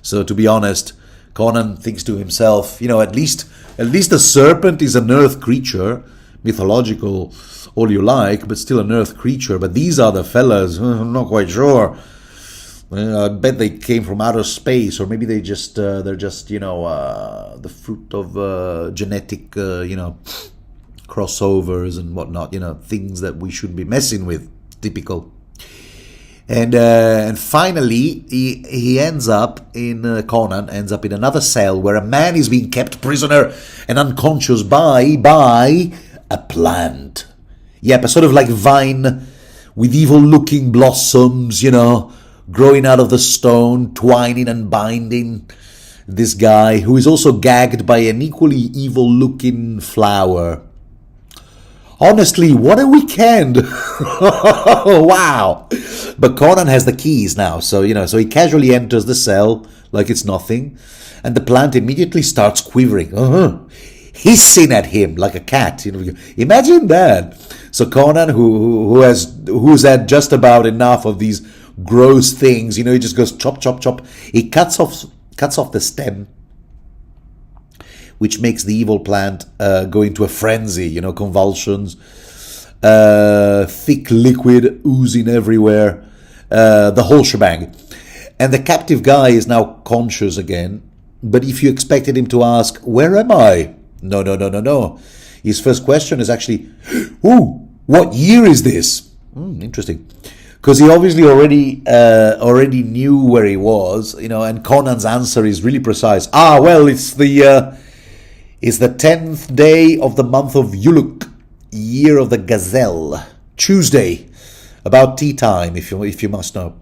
So to be honest, Conan thinks to himself, at least the serpent is an earth creature, mythological, all you like, but still an earth creature. But these other fellas, I'm not quite sure. I bet they came from outer space, or maybe they're just the fruit of genetic, crossovers and whatnot, things that we shouldn't be messing with. Typical. And finally, he ends up in Conan ends up in another cell where a man is being kept prisoner and unconscious by a plant. Yep, a sort of like vine with evil-looking blossoms, growing out of the stone, twining and binding this guy, who is also gagged by an equally evil-looking flower. Honestly, what a weekend! Wow! But Conan has the keys now, so he casually enters the cell like it's nothing, and the plant immediately starts quivering, hissing at him like a cat. Imagine that. So Conan, who's had just about enough of these gross things, he just goes chop, chop, chop. He cuts off the stem, which makes the evil plant go into a frenzy, convulsions, thick liquid oozing everywhere, the whole shebang. And the captive guy is now conscious again, but if you expected him to ask, "Where am I?" No. His first question is actually, "Ooh, what year is this?" Interesting. Because he obviously already knew where he was, and Conan's answer is really precise. Well, it's the 10th day of the month of Yuluk, year of the gazelle, Tuesday, about tea time, if you must know.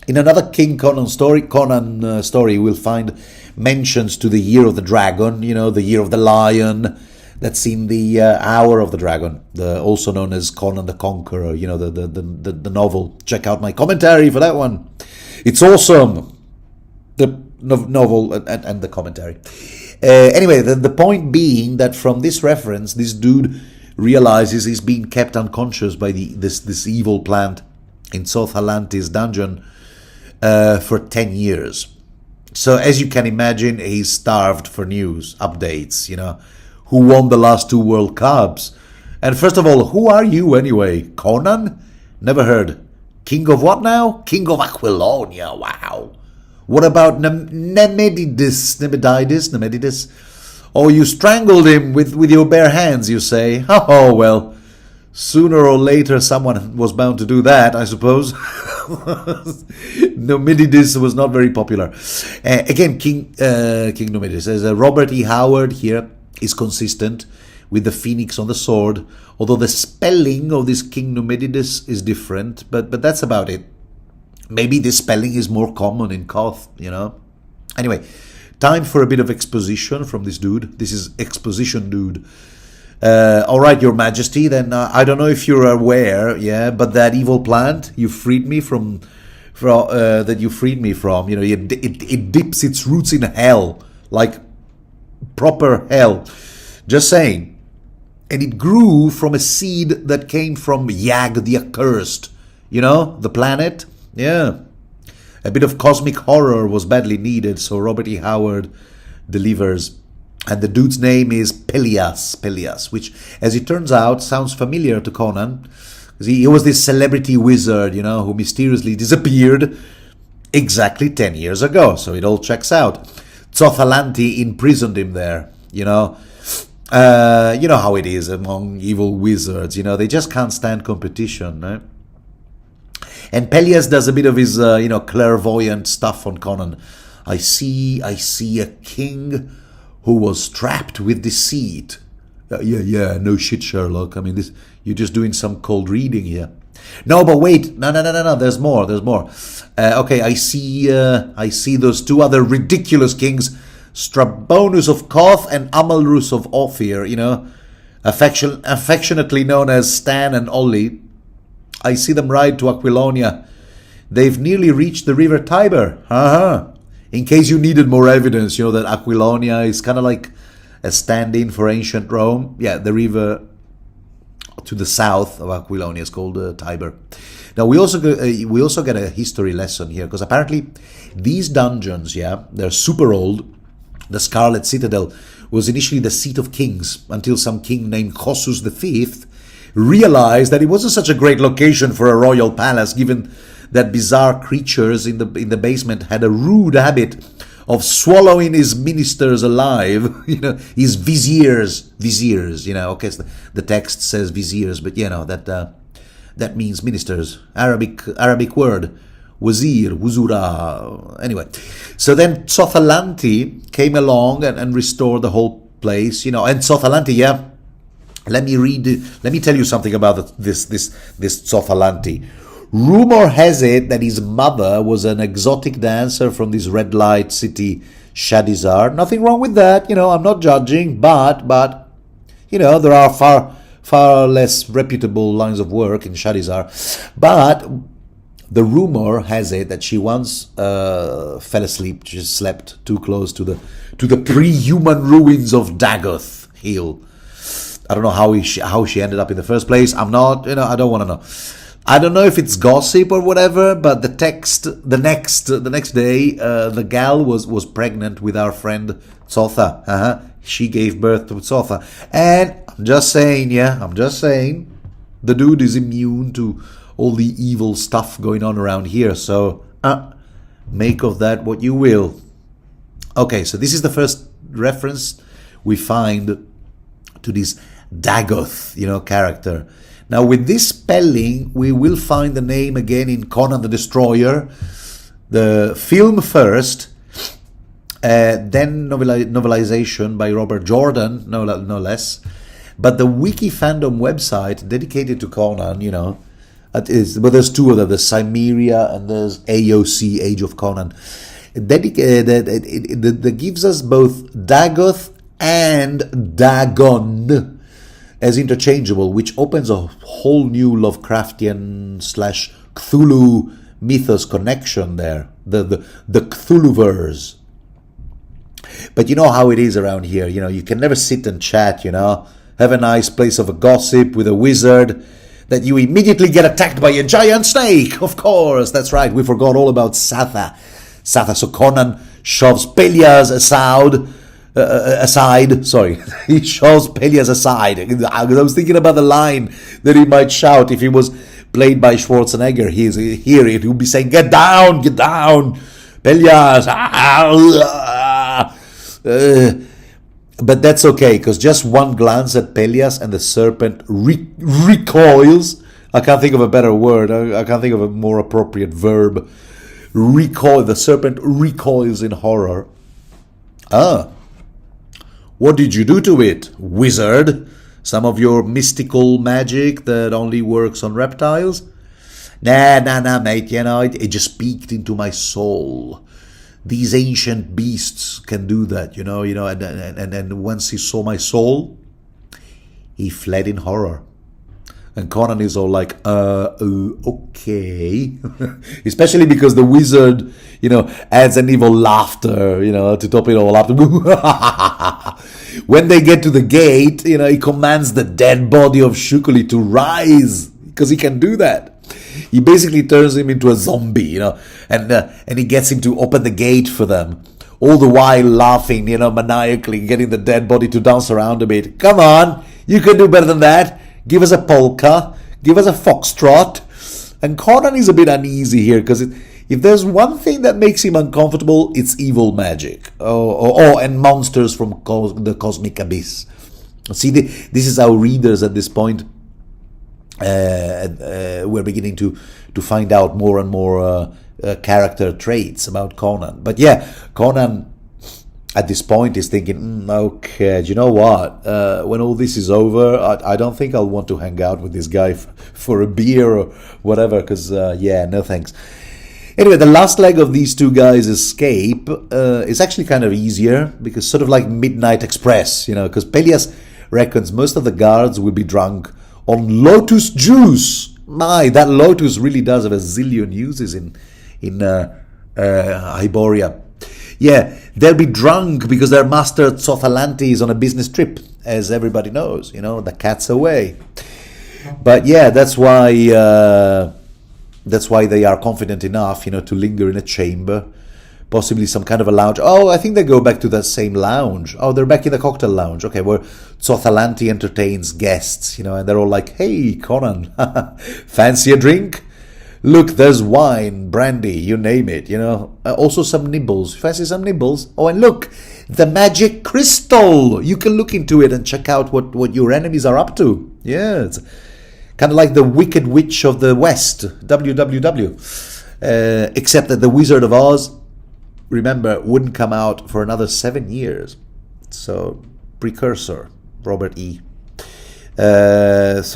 In another King Conan story, we'll find mentions to the year of the dragon, the year of the lion. That's in the Hour of the Dragon, also known as Conan the Conqueror, the novel. Check out my commentary for that one. It's awesome. The novel and the commentary. Anyway, the point being that from this reference, this dude realizes he's being kept unconscious by this evil plant in South Atlantis dungeon for 10 years. So as you can imagine, he's starved for news, updates, Who won the last 2 World Cups? And first of all, who are you anyway? Conan? Never heard. King of what now? King of Aquilonia, wow. What about Nemedides? Oh, you strangled him with your bare hands, you say? Oh, well, sooner or later someone was bound to do that, I suppose. Numidius was not very popular. Again, King Numidius. There's Robert E. Howard here is consistent with the phoenix on the sword, although the spelling of this King Numidius is different, but that's about it. Maybe this spelling is more common in Koth, you know. Anyway, time for a bit of exposition from this dude. This is exposition dude. All right, Your Majesty, then I don't know if you're aware, yeah, but that evil plant you freed me from you know, it dips its roots in hell, like proper hell. Just saying. And it grew from a seed that came from Yag the Accursed, you know, the planet. Yeah. A bit of cosmic horror was badly needed, so Robert E. Howard delivers. And the dude's name is Pelias, which, as it turns out, sounds familiar to Conan. He was this celebrity wizard, you know, who mysteriously disappeared exactly 10 years ago. So it all checks out. Tsothalanti imprisoned him there, you know. You know how it is among evil wizards, you know, they just can't stand competition, right? And Pelias does a bit of his, you know, clairvoyant stuff on Conan. I see a king who was trapped with deceit. Yeah, no shit, Sherlock. I mean, this you're just doing some cold reading here. No, but wait, no. There's more. Okay, I see those two other ridiculous kings, Strabonus of Koth and Amalrus of Ophir. You know, affectionately known as Stan and Ollie. I see them ride to Aquilonia. They've nearly reached the river Tiber. In case you needed more evidence, you know that Aquilonia is kind of like a stand-in for ancient Rome. Yeah, the river to the south of Aquilonia is called Tiber. Now we also get a history lesson here, because apparently these dungeons, yeah, they're super old. The Scarlet Citadel was initially the seat of kings until some king named Kossuth V realized that it wasn't such a great location for a royal palace, given that bizarre creatures in the basement had a rude habit of swallowing his ministers alive. You know, his viziers. You know, okay, so the text says viziers, but you know that means ministers. Arabic word, wazir, wuzura. Anyway, so then Tsothalanti came along and restored the whole place. You know, and Tsothalanti, yeah. Let me tell you something about this Tsothalanti. Rumor has it that his mother was an exotic dancer from this red light city, Shadizar. Nothing wrong with that, you know, I'm not judging, but you know, there are far less reputable lines of work in Shadizar. But the rumor has it that she once fell asleep, she slept too close to the pre-human ruins of Dagoth Hill. I don't know how she ended up in the first place. I don't want to know. I don't know if it's gossip or whatever, but the next day, the gal was pregnant with our friend Tsotha. She gave birth to Tsotha. And I'm just saying, the dude is immune to all the evil stuff going on around here. So, make of that what you will. Okay, so this is the first reference we find to this Dagoth, you know, character. Now, with this spelling, we will find the name again in Conan the Destroyer, the film first, then novelization by Robert Jordan, no less. But the Wiki fandom website dedicated to Conan, you know, but there's two of them, there's Cimmeria and there's AOC, Age of Conan. That gives us both Dagoth and Dagon as interchangeable, which opens a whole new Lovecraftian / Cthulhu mythos connection there, the Cthulhuverse. But you know how it is around here, you know, you can never sit and chat, you know, have a nice place of a gossip with a wizard, that you immediately get attacked by a giant snake. Of course, that's right, we forgot all about Satha. So Conan shoves Pelias aside. He shoves Pelias aside. I was thinking about the line that he might shout if he was played by Schwarzenegger. Here it would be saying, get down, Pelias. But that's okay, because just one glance at Pelias and the serpent recoils I can't think of a better word. I can't think of a more appropriate verb. Recoil. The serpent recoils in horror. Ah, what did you do to it, wizard? Some of your mystical magic that only works on reptiles? Nah, mate. It just peeked into my soul. These ancient beasts can do that, and once he saw my soul, he fled in horror. And Conan is all like, okay. Especially because the wizard, adds an evil laughter, to top it all up. When they get to the gate, he commands the dead body of Shukuli to rise, because he can do that. He basically turns him into a zombie, and he gets him to open the gate for them. All the while laughing, maniacally, getting the dead body to dance around a bit. Come on, you can do better than that. Give us a polka, give us a foxtrot. And Conan is a bit uneasy here, because if there's one thing that makes him uncomfortable, it's evil magic. And monsters from the cosmic abyss. See, this is our readers at this point. We're beginning to find out more and more character traits about Conan. But yeah, Conan at this point is thinking, okay, do you know what? When all this is over, I don't think I'll want to hang out with this guy for a beer or whatever, because, no thanks. Anyway, the last leg of these two guys' escape is actually kind of easier, because sort of like Midnight Express, because Pelias reckons most of the guards will be drunk on lotus juice. My, that lotus really does have a zillion uses in Hyboria. Yeah, they'll be drunk because their master Tsothalanti is on a business trip, as everybody knows. The cat's away. But yeah, that's why they are confident enough, to linger in a chamber, possibly some kind of a lounge. Oh, I think they go back to that same lounge. Oh, they're back in the cocktail lounge. Okay, where Tsothalanti entertains guests, and they're all like, hey, Conan, fancy a drink? Look, there's wine, brandy, you name it, Also some nibbles. Fancy some nibbles? Oh, and look, the magic crystal. You can look into it and check out what your enemies are up to. Yeah, it's kind of like the Wicked Witch of the West, WWW. Except that the Wizard of Oz, remember, wouldn't come out for another 7 years. So, precursor, Robert E. Yes,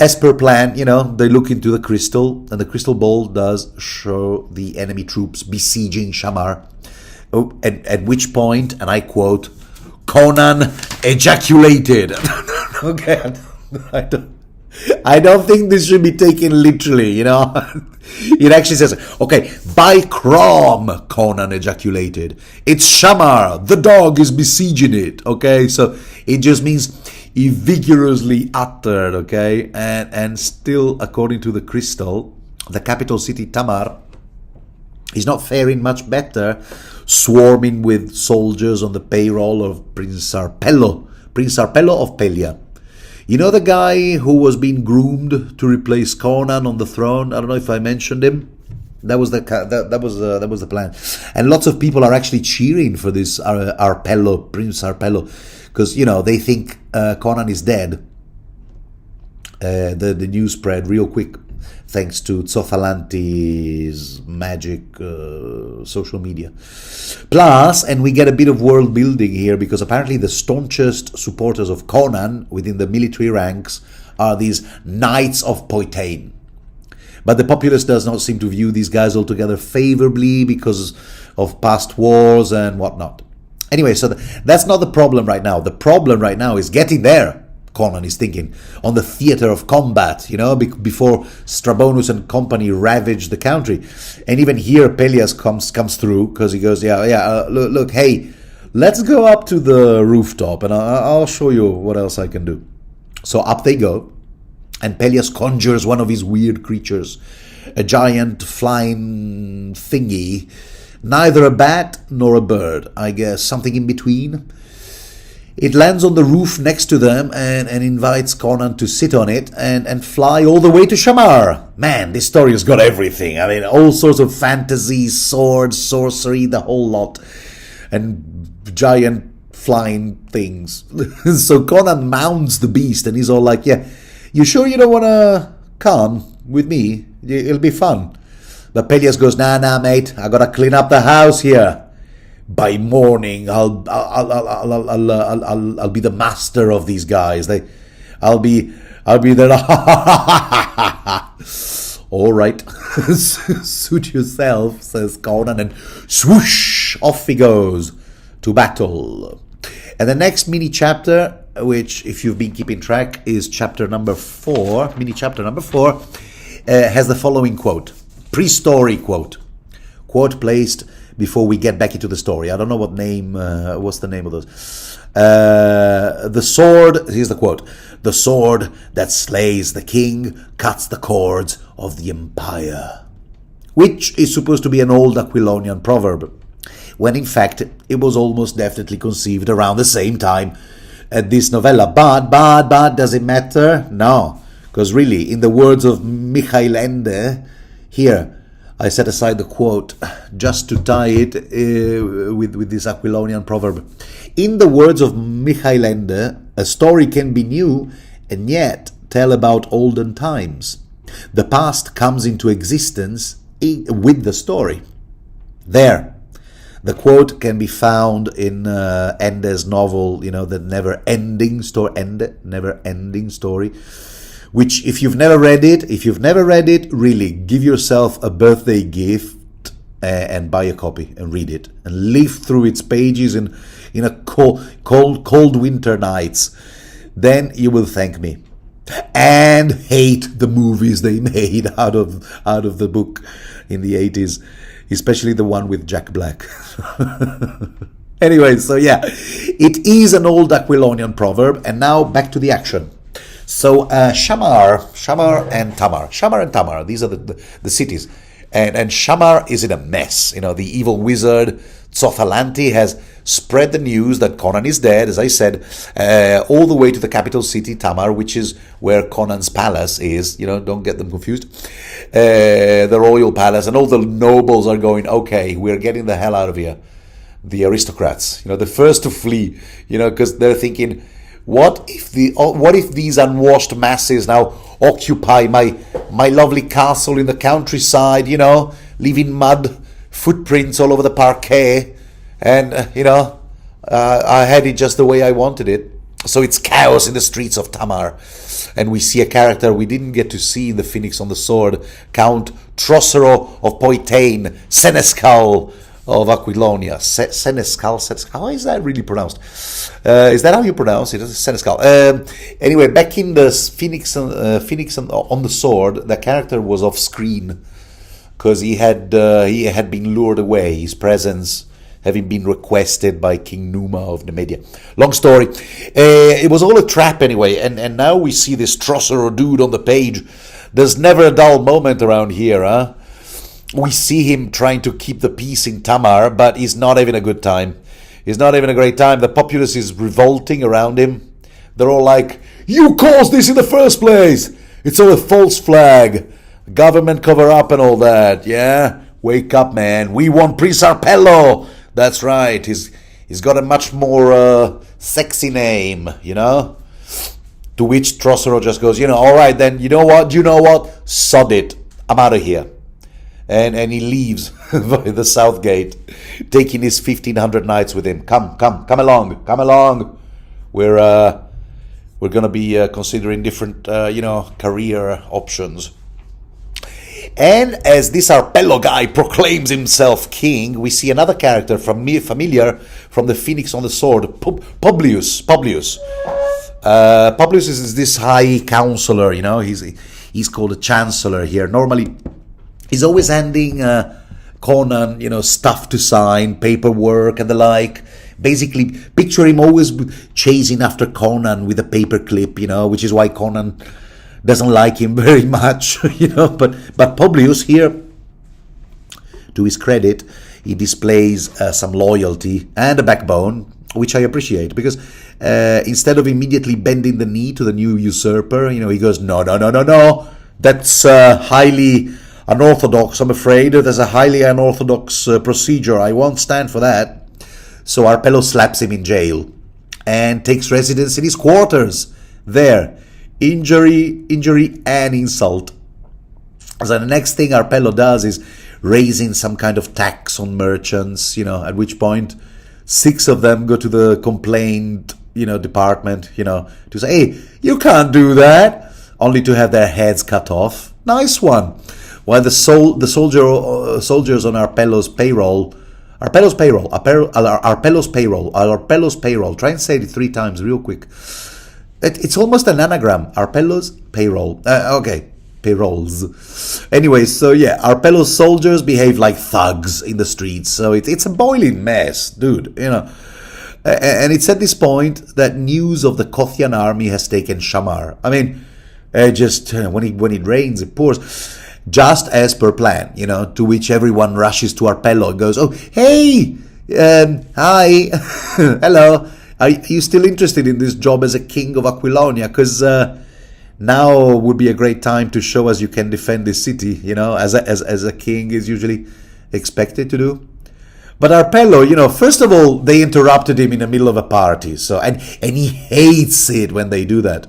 as per plan, they look into the crystal, and the crystal ball does show the enemy troops besieging Shamar. Oh, at which point, and I quote, Conan ejaculated. Okay, I don't think this should be taken literally, It actually says, okay, by Crom, Conan ejaculated. It's Shamar, the dog is besieging it, okay? So it just means he vigorously uttered, okay? And still, according to the crystal, the capital city Tamar is not faring much better, swarming with soldiers on the payroll of Prince Sarpello of Pelia. The guy who was being groomed to replace Conan on the throne? I don't know if I mentioned him. That was the plan, and lots of people are actually cheering for this Arpello, Prince Arpello, because they think Conan is dead. The news spread real quick, thanks to Tsothalanti's magic social media. Plus, and we get a bit of world building here, because apparently the staunchest supporters of Conan within the military ranks are these Knights of Poitain. But the populace does not seem to view these guys altogether favorably because of past wars and whatnot. Anyway, so that's not the problem right now. The problem right now is getting there, Conan is thinking, on the theater of combat, before Strabonus and company ravage the country. And even here, Pelias comes through, because he goes, look, hey, let's go up to the rooftop, and I'll show you what else I can do. So up they go, and Pelias conjures one of his weird creatures, a giant flying thingy, neither a bat nor a bird, I guess, something in between. It lands on the roof next to them and invites Conan to sit on it and fly all the way to Shamar. Man, this story has got everything. I mean, all sorts of fantasy, swords, sorcery, the whole lot. And giant flying things. So Conan mounts the beast and he's all like, yeah, you sure you don't want to Come with me, it'll be fun. But Pelias goes, nah, mate, I gotta clean up the house here. By morning, I'll be the master of these guys. I'll be there. All right, suit yourself, says Conan, and swoosh, off he goes to battle. And the next mini chapter, which, if you've been keeping track, is chapter number 4, mini chapter number 4, has the following quote, pre-story quote placed before we get back into the story. I don't know what's the name of those. The sword, here's the quote, the sword that slays the king cuts the cords of the empire, which is supposed to be an old Aquilonian proverb, when in fact it was almost definitely conceived around the same time at this novella. But does it matter? No, because really, in the words of Michael Ende, here, I set aside the quote just to tie it with this Aquilonian proverb. In the words of Michael Ende, a story can be new and yet tell about olden times. The past comes into existence with the story. There, the quote can be found in Ende's novel, the never-ending story. Which, if you've never read it, really give yourself a birthday gift and buy a copy and read it and live through its pages in a cold winter nights. Then you will thank me and hate the movies they made out of the book in the 80s, especially the one with Jack Black. Anyway, so yeah, it is an old Aquilonian proverb, and now back to the action. So Shamar and Tamar, these are the cities. And Shamar is in a mess. The evil wizard Tsothalanti has spread the news that Conan is dead, as I said, all the way to the capital city, Tamar, which is where Conan's palace is. Don't get them confused. The royal palace, and all the nobles are going, okay, we're getting the hell out of here. The aristocrats, the first to flee, because they're thinking, what if these unwashed masses now occupy my lovely castle in the countryside, leaving mud footprints all over the parquet, and I had it just the way I wanted it. So it's chaos in the streets of Tamar, and we see a character we didn't get to see in the Phoenix on the Sword, Count Trocero of Poitain, Senescal of Aquilonia. Senescal. How is that really pronounced? Is that how you pronounce it? Senescal. Anyway, back in the Phoenix on the Sword, the character was off screen because he had been lured away. His presence having been requested by King Numa of Nemedia. Long story. It was all a trap anyway, and now we see this Trocero dude on the page. There's never a dull moment around here, huh? We see him trying to keep the peace in Tamar, but he's not having a good time. He's not having a great time. The populace is revolting around him. They're all like, you caused this in the first place! It's all a false flag. Government cover up and all that, yeah? Wake up, man. We want Prince Arpello! That's right. He's got a much more sexy name, To which Trocero just goes, all right then, you know what? Sod it. I'm out of here. And he leaves by the south gate, taking his 1,500 knights with him. Come along. We're gonna be considering different, career options. And as this Arpello guy proclaims himself king, we see another character familiar from the Phoenix on the Sword, Publius. Publius is this high counselor. He's called a chancellor here. Normally, he's always handing Conan, stuff to sign, paperwork and the like. Basically, picture him always chasing after Conan with a paperclip, which is why Conan doesn't like him very much, But Publius here, to his credit, he displays some loyalty and a backbone, which I appreciate, because instead of immediately bending the knee to the new usurper, he goes, no, that's highly unorthodox, I'm afraid. There's a highly unorthodox procedure. I won't stand for that. So Arpello slaps him in jail and takes residence in his quarters there injury and insult. So the next thing Arpello does is raising some kind of tax on merchants, at which point 6 of them go to the complaint, department, to say, hey, you can't do that, only to have their heads cut off. Nice one. While the soldiers on Arpello's payroll, try and say it 3 times real quick. It's almost an anagram. Arpello's payroll. Okay. Payrolls. Anyway, so yeah, Arpello's soldiers behave like thugs in the streets. So it's a boiling mess, dude. And it's at this point that news of the Kothian army has taken Shamar. I mean, just when it rains, it pours. Just as per plan, to which everyone rushes to Arpello and goes, oh, hey, hi, hello, are you still interested in this job as a king of Aquilonia? Because now would be a great time to show us you can defend this city, as a king is usually expected to do. But Arpello, first of all, they interrupted him in the middle of a party, so and he hates it when they do that.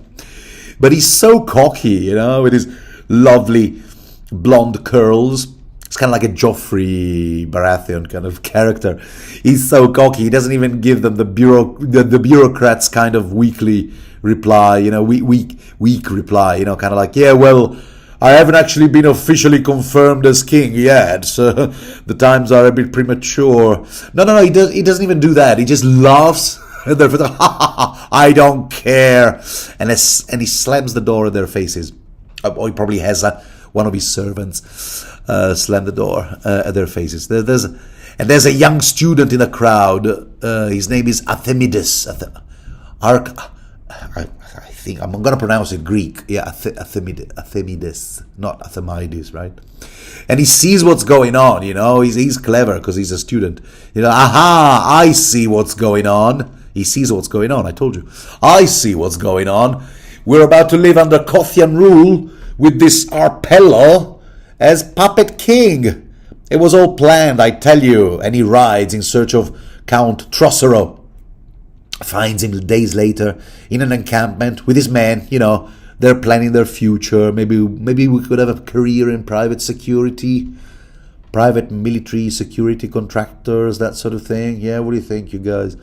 But he's so cocky, with his lovely blonde curls. It's kind of like a Joffrey Baratheon kind of character. He's so cocky. He doesn't even give them the bureaucrats kind of weekly reply, weak reply, kind of like, yeah, well, I haven't actually been officially confirmed as king yet, so the times are a bit premature. No, he doesn't even do that. He just laughs at their face. I don't care, and he slams the door in their faces. Or he probably has one of his servants slam the door at their faces. There's a young student in the crowd. His name is Athemides. I think I'm going to pronounce it Greek. Yeah, Athemides, not Athemides, right? And he sees what's going on. He's clever because he's a student. Aha! I see what's going on. He sees what's going on. I told you. I see what's going on. We're about to live under Kothian rule with this Arpello as puppet king. It was all planned, I tell you. And he rides in search of Count Trocero. Finds him days later in an encampment with his men. They're planning their future. Maybe we could have a career in private security, private military security contractors, that sort of thing. Yeah, what do you think, you guys?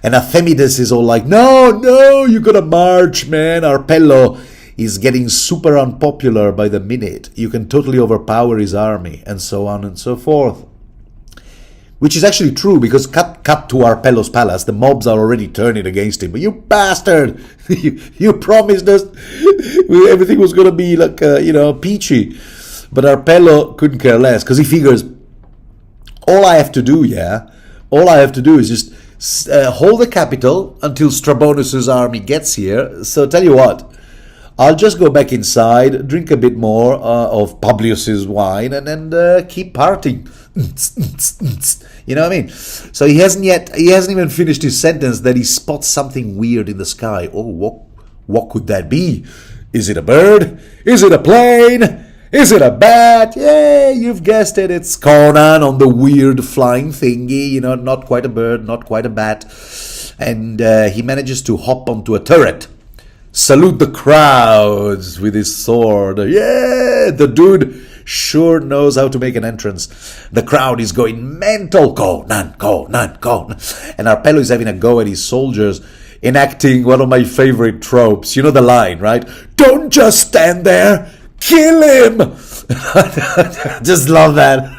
And Athemides is all like, no, you gotta march, man. Arpello is getting super unpopular by the minute. You can totally overpower his army, and so on and so forth. Which is actually true, because cut to Arpello's palace, the mobs are already turning against him. But you bastard! you promised us everything was going to be like, peachy. But Arpello couldn't care less, because he figures, all I have to do is just hold the capital until Strabonus's army gets here. So tell you what, I'll just go back inside, drink a bit more of Publius's wine, and then keep partying. You know what I mean? So he hasn't even finished his sentence that he spots something weird in the sky. Oh, what could that be? Is it a bird? Is it a plane? Is it a bat? Yeah, you've guessed it. It's Conan on the weird flying thingy. Not quite a bird, not quite a bat. And he manages to hop onto a turret. Salute the crowds with his sword. Yeah, the dude sure knows how to make an entrance. The crowd is going mental. Conan. And Arpello is having a go at his soldiers, enacting one of my favorite tropes. You know the line, right? Don't just stand there. Kill him. Just love that.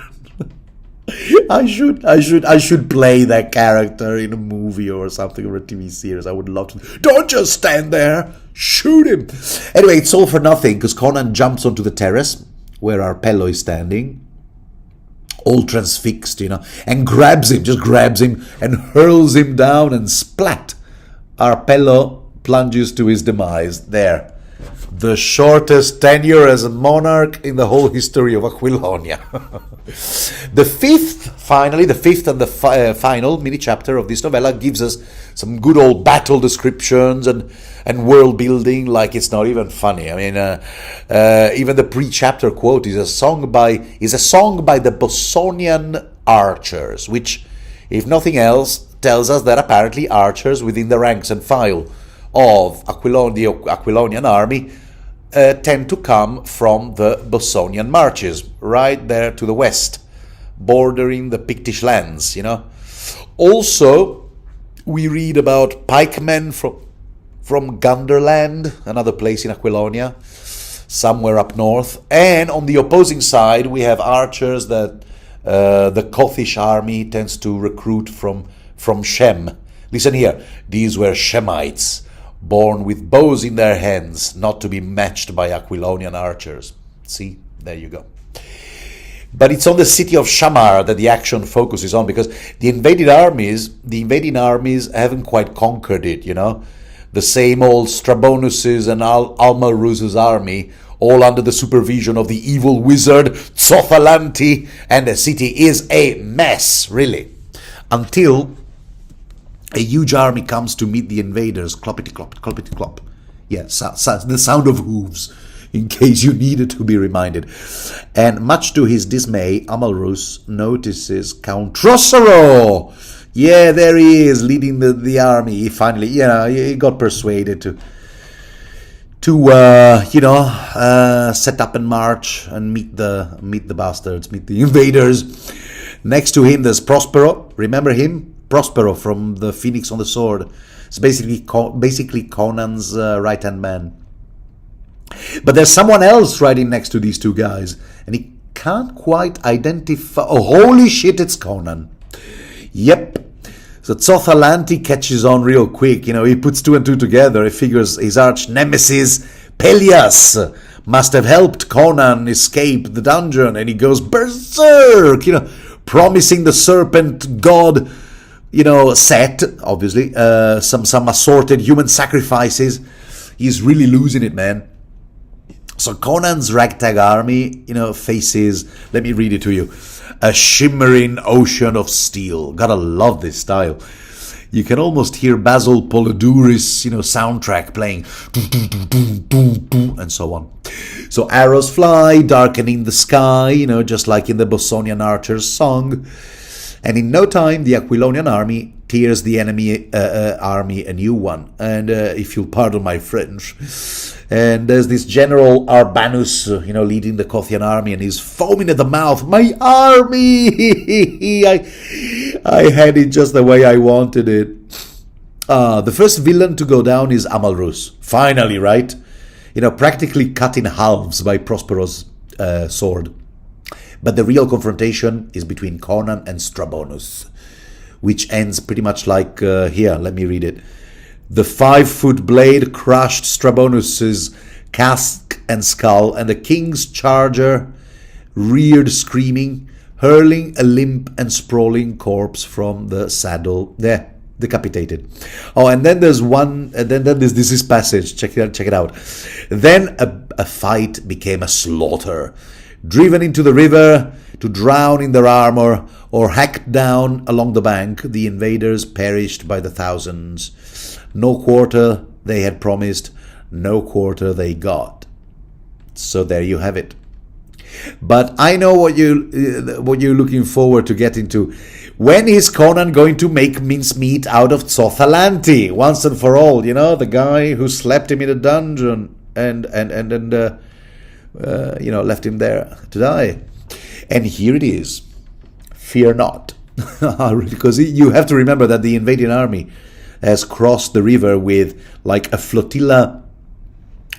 I should play that character in a movie or something, or a TV series. I would love to. Don't just stand there. Shoot him. Anyway, it's all for nothing, because Conan jumps onto the terrace where Arpello is standing, all transfixed, and grabs him and hurls him down, and splat, Arpello plunges to his demise. There. The shortest tenure as a monarch in the whole history of Aquilonia. The fifth and the final mini chapter of this novella gives us some good old battle descriptions and world building like it's not even funny. I mean, even the pre-chapter quote is a song by the Bosonian archers, which, if nothing else, tells us that apparently archers within the ranks and file of the Aquilonian army tend to come from the Bossonian marches, right there to the west, bordering the Pictish lands, Also, we read about pikemen from Gunderland, another place in Aquilonia, somewhere up north. And on the opposing side, we have archers that the Kothish army tends to recruit from Shem. Listen here, these were Shemites, born with bows in their hands, not to be matched by Aquilonian archers. See, there you go. But it's on the city of Shamar that the action focuses on, because the invading armies haven't quite conquered it, The same old Strabonus's and Almaruz's army, all under the supervision of the evil wizard Tsothalanti, and the city is a mess, really. Until a huge army comes to meet the invaders, cloppity-clop, cloppity-clop. Yeah, the sound of hooves, in case you needed to be reminded. And much to his dismay, Amalrus notices Count Trossero. Yeah, there he is, leading the army. He finally, he got persuaded to set up and march and meet the bastards, meet the invaders. Next to him, there's Prospero. Remember him? Prospero from the Phoenix on the Sword. It's basically Conan's right-hand man. But there's someone else riding next to these two guys, and he can't quite identify. Oh, holy shit, it's Conan. Yep. So Tsothalanti catches on real quick. He puts two and two together. He figures his arch nemesis, Pelias, must have helped Conan escape the dungeon, and he goes berserk, promising the serpent god, Set, obviously, some assorted human sacrifices. He's really losing it, man. So Conan's ragtag army, faces, let me read it to you, a shimmering ocean of steel. Gotta love this style. You can almost hear Basil Polidouris, soundtrack playing, and so on. So arrows fly, darkening the sky, just like in the Bossonian archer's song. And in no time, the Aquilonian army tears the enemy army a new one. And if you'll pardon my French. And there's this General Arbanus, leading the Kothian army, and he's foaming at the mouth. My army! I had it just the way I wanted it. The first villain to go down is Amalrus. Finally, right? Practically cut in halves by Prospero's sword. But the real confrontation is between Conan and Strabonus, which ends pretty much like here. Let me read it. The 5-foot blade crushed Strabonus's casque and skull, and the king's charger reared screaming, hurling a limp and sprawling corpse from the saddle. There, decapitated. Oh, and then there's this passage. Check it out. Then a fight became a slaughter. Driven into the river to drown in their armor, or hacked down along the bank, the invaders perished by the thousands. No quarter they had promised, no quarter they got. So there you have it. But I know what you're looking forward to get into. When is Conan going to make mincemeat out of Tsothalanti once and for all? The guy who slapped him in a dungeon and left him there to die. And here it is. Fear not. Because you have to remember that the invading army has crossed the river with like a flotilla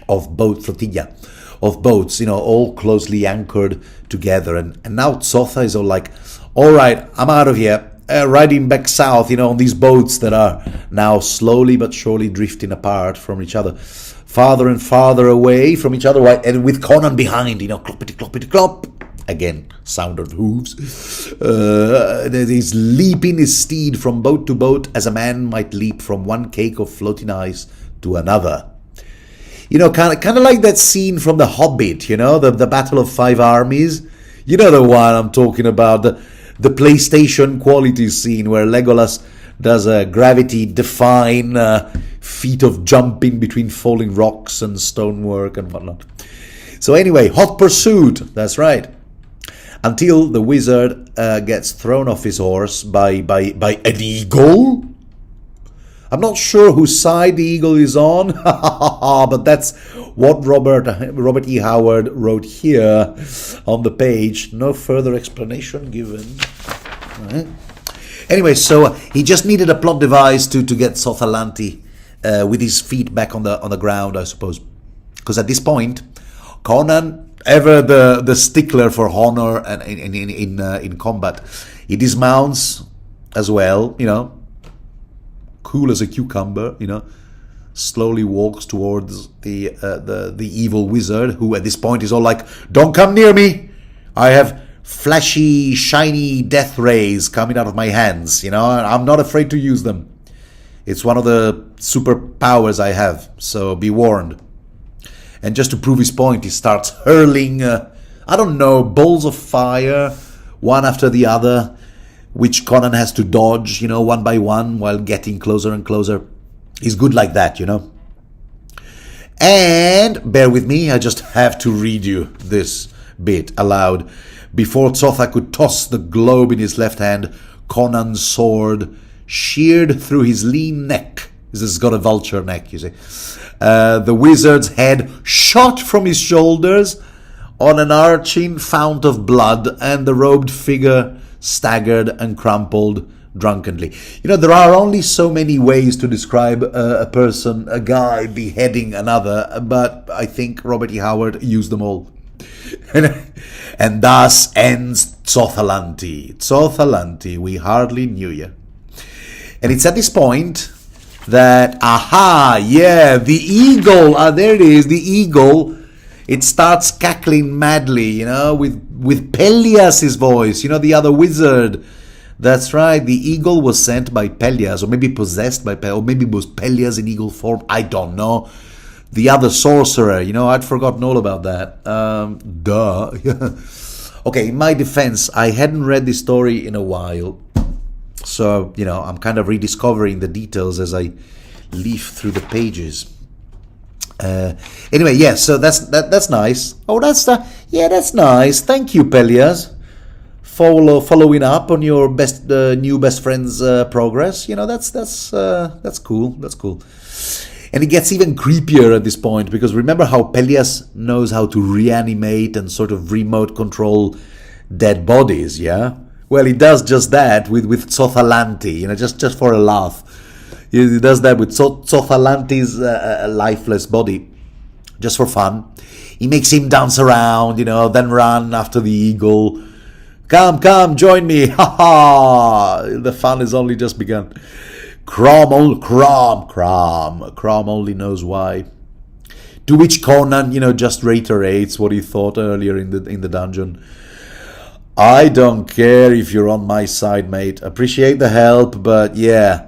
of boats, all closely anchored together. And now Tsotha is all like, all right, I'm out of here. Riding back south, on these boats that are now slowly but surely drifting apart from each other. Farther and farther away from each other, right? And with Conan behind, cloppity, cloppity, clop. Again, sound of hooves. He's leaping his steed from boat to boat as a man might leap from one cake of floating ice to another. Kind of like that scene from The Hobbit, the Battle of Five Armies. The one I'm talking about, the PlayStation quality scene where Legolas does a gravity-defying feat of jumping between falling rocks and stonework and whatnot. So anyway, hot pursuit, that's right. Until the wizard gets thrown off his horse by an eagle. I'm not sure whose side the eagle is on, but that's what Robert E. Howard wrote here on the page. No further explanation given. Right. Anyway, so he just needed a plot device to get Sothalanti with his feet back on the ground, I suppose. Because at this point, Conan, ever the stickler for honor and in combat, he dismounts as well, cool as a cucumber, slowly walks towards the evil wizard, who at this point is all like, "Don't come near me! I have flashy, shiny death rays coming out of my hands, I'm not afraid to use them. It's one of the superpowers I have, so be warned." And just to prove his point, he starts hurling, balls of fire, one after the other, which Conan has to dodge, one by one, while getting closer and closer. He's good like that, And, bear with me, I just have to read you this bit aloud. Before Tsotha could toss the globe in his left hand, Conan's sword sheared through his lean neck. This has got a vulture neck, you see. The wizard's head shot from his shoulders on an arching fount of blood, and the robed figure staggered and crumpled drunkenly. There are only so many ways to describe a guy beheading another, but I think Robert E. Howard used them all. And thus ends Tsothalanti. Tsothalanti, we hardly knew you. And it's at this point that, the eagle, there it is, the eagle, it starts cackling madly, with Pelias' voice, the other wizard. That's right, the eagle was sent by Pelias, or maybe possessed by Pelias, or maybe it was Pelias in eagle form, I don't know. The other sorcerer, I'd forgotten all about that. Okay, in my defense, I hadn't read this story in a while. So, I'm kind of rediscovering the details as I leaf through the pages. Anyway, yeah, so that's nice. Oh, that's nice. Thank you, Pelias, following up on your new best friend's progress. That's cool. That's cool. And it gets even creepier at this point, because remember how Pelias knows how to reanimate and sort of remote control dead bodies, yeah? Well, he does just that with Tsothalanti, just for a laugh. He does that with Tsothalanti's lifeless body, just for fun. He makes him dance around, then run after the eagle. Come, join me, ha ha! The fun has only just begun. Crom only knows why. To which Conan, just reiterates what he thought earlier in the dungeon. "I don't care if you're on my side, mate. Appreciate the help, but yeah,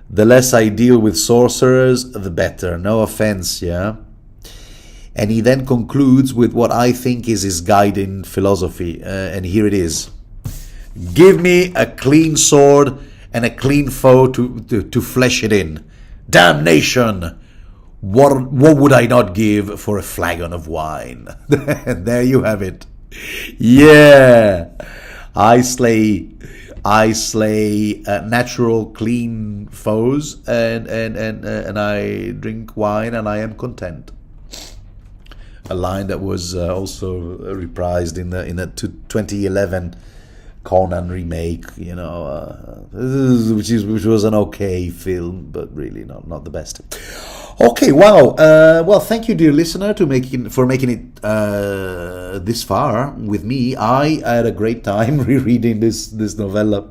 the less I deal with sorcerers, the better. No offense, yeah?" And he then concludes with what I think is his guiding philosophy, and here it is. "Give me a clean sword and a clean foe to flesh it in. Damnation! What would I not give for a flagon of wine?" And there you have it. Yeah, I slay natural, clean foes, and I drink wine, and I am content. A line that was also reprised in the 2011 Conan remake, which was an okay film, but really not the best. Okay, wow. Well, thank you, dear listener, for making it this far with me. I had a great time rereading this novella,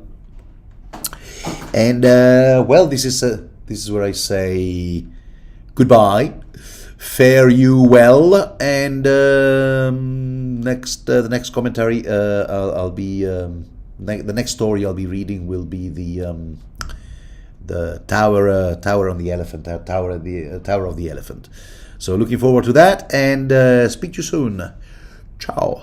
and this is where I say goodbye. Fare you well, and the next commentary the next story I'll be reading will be the Tower on the Elephant, Tower of the Elephant. So looking forward to that, and speak to you soon. Ciao.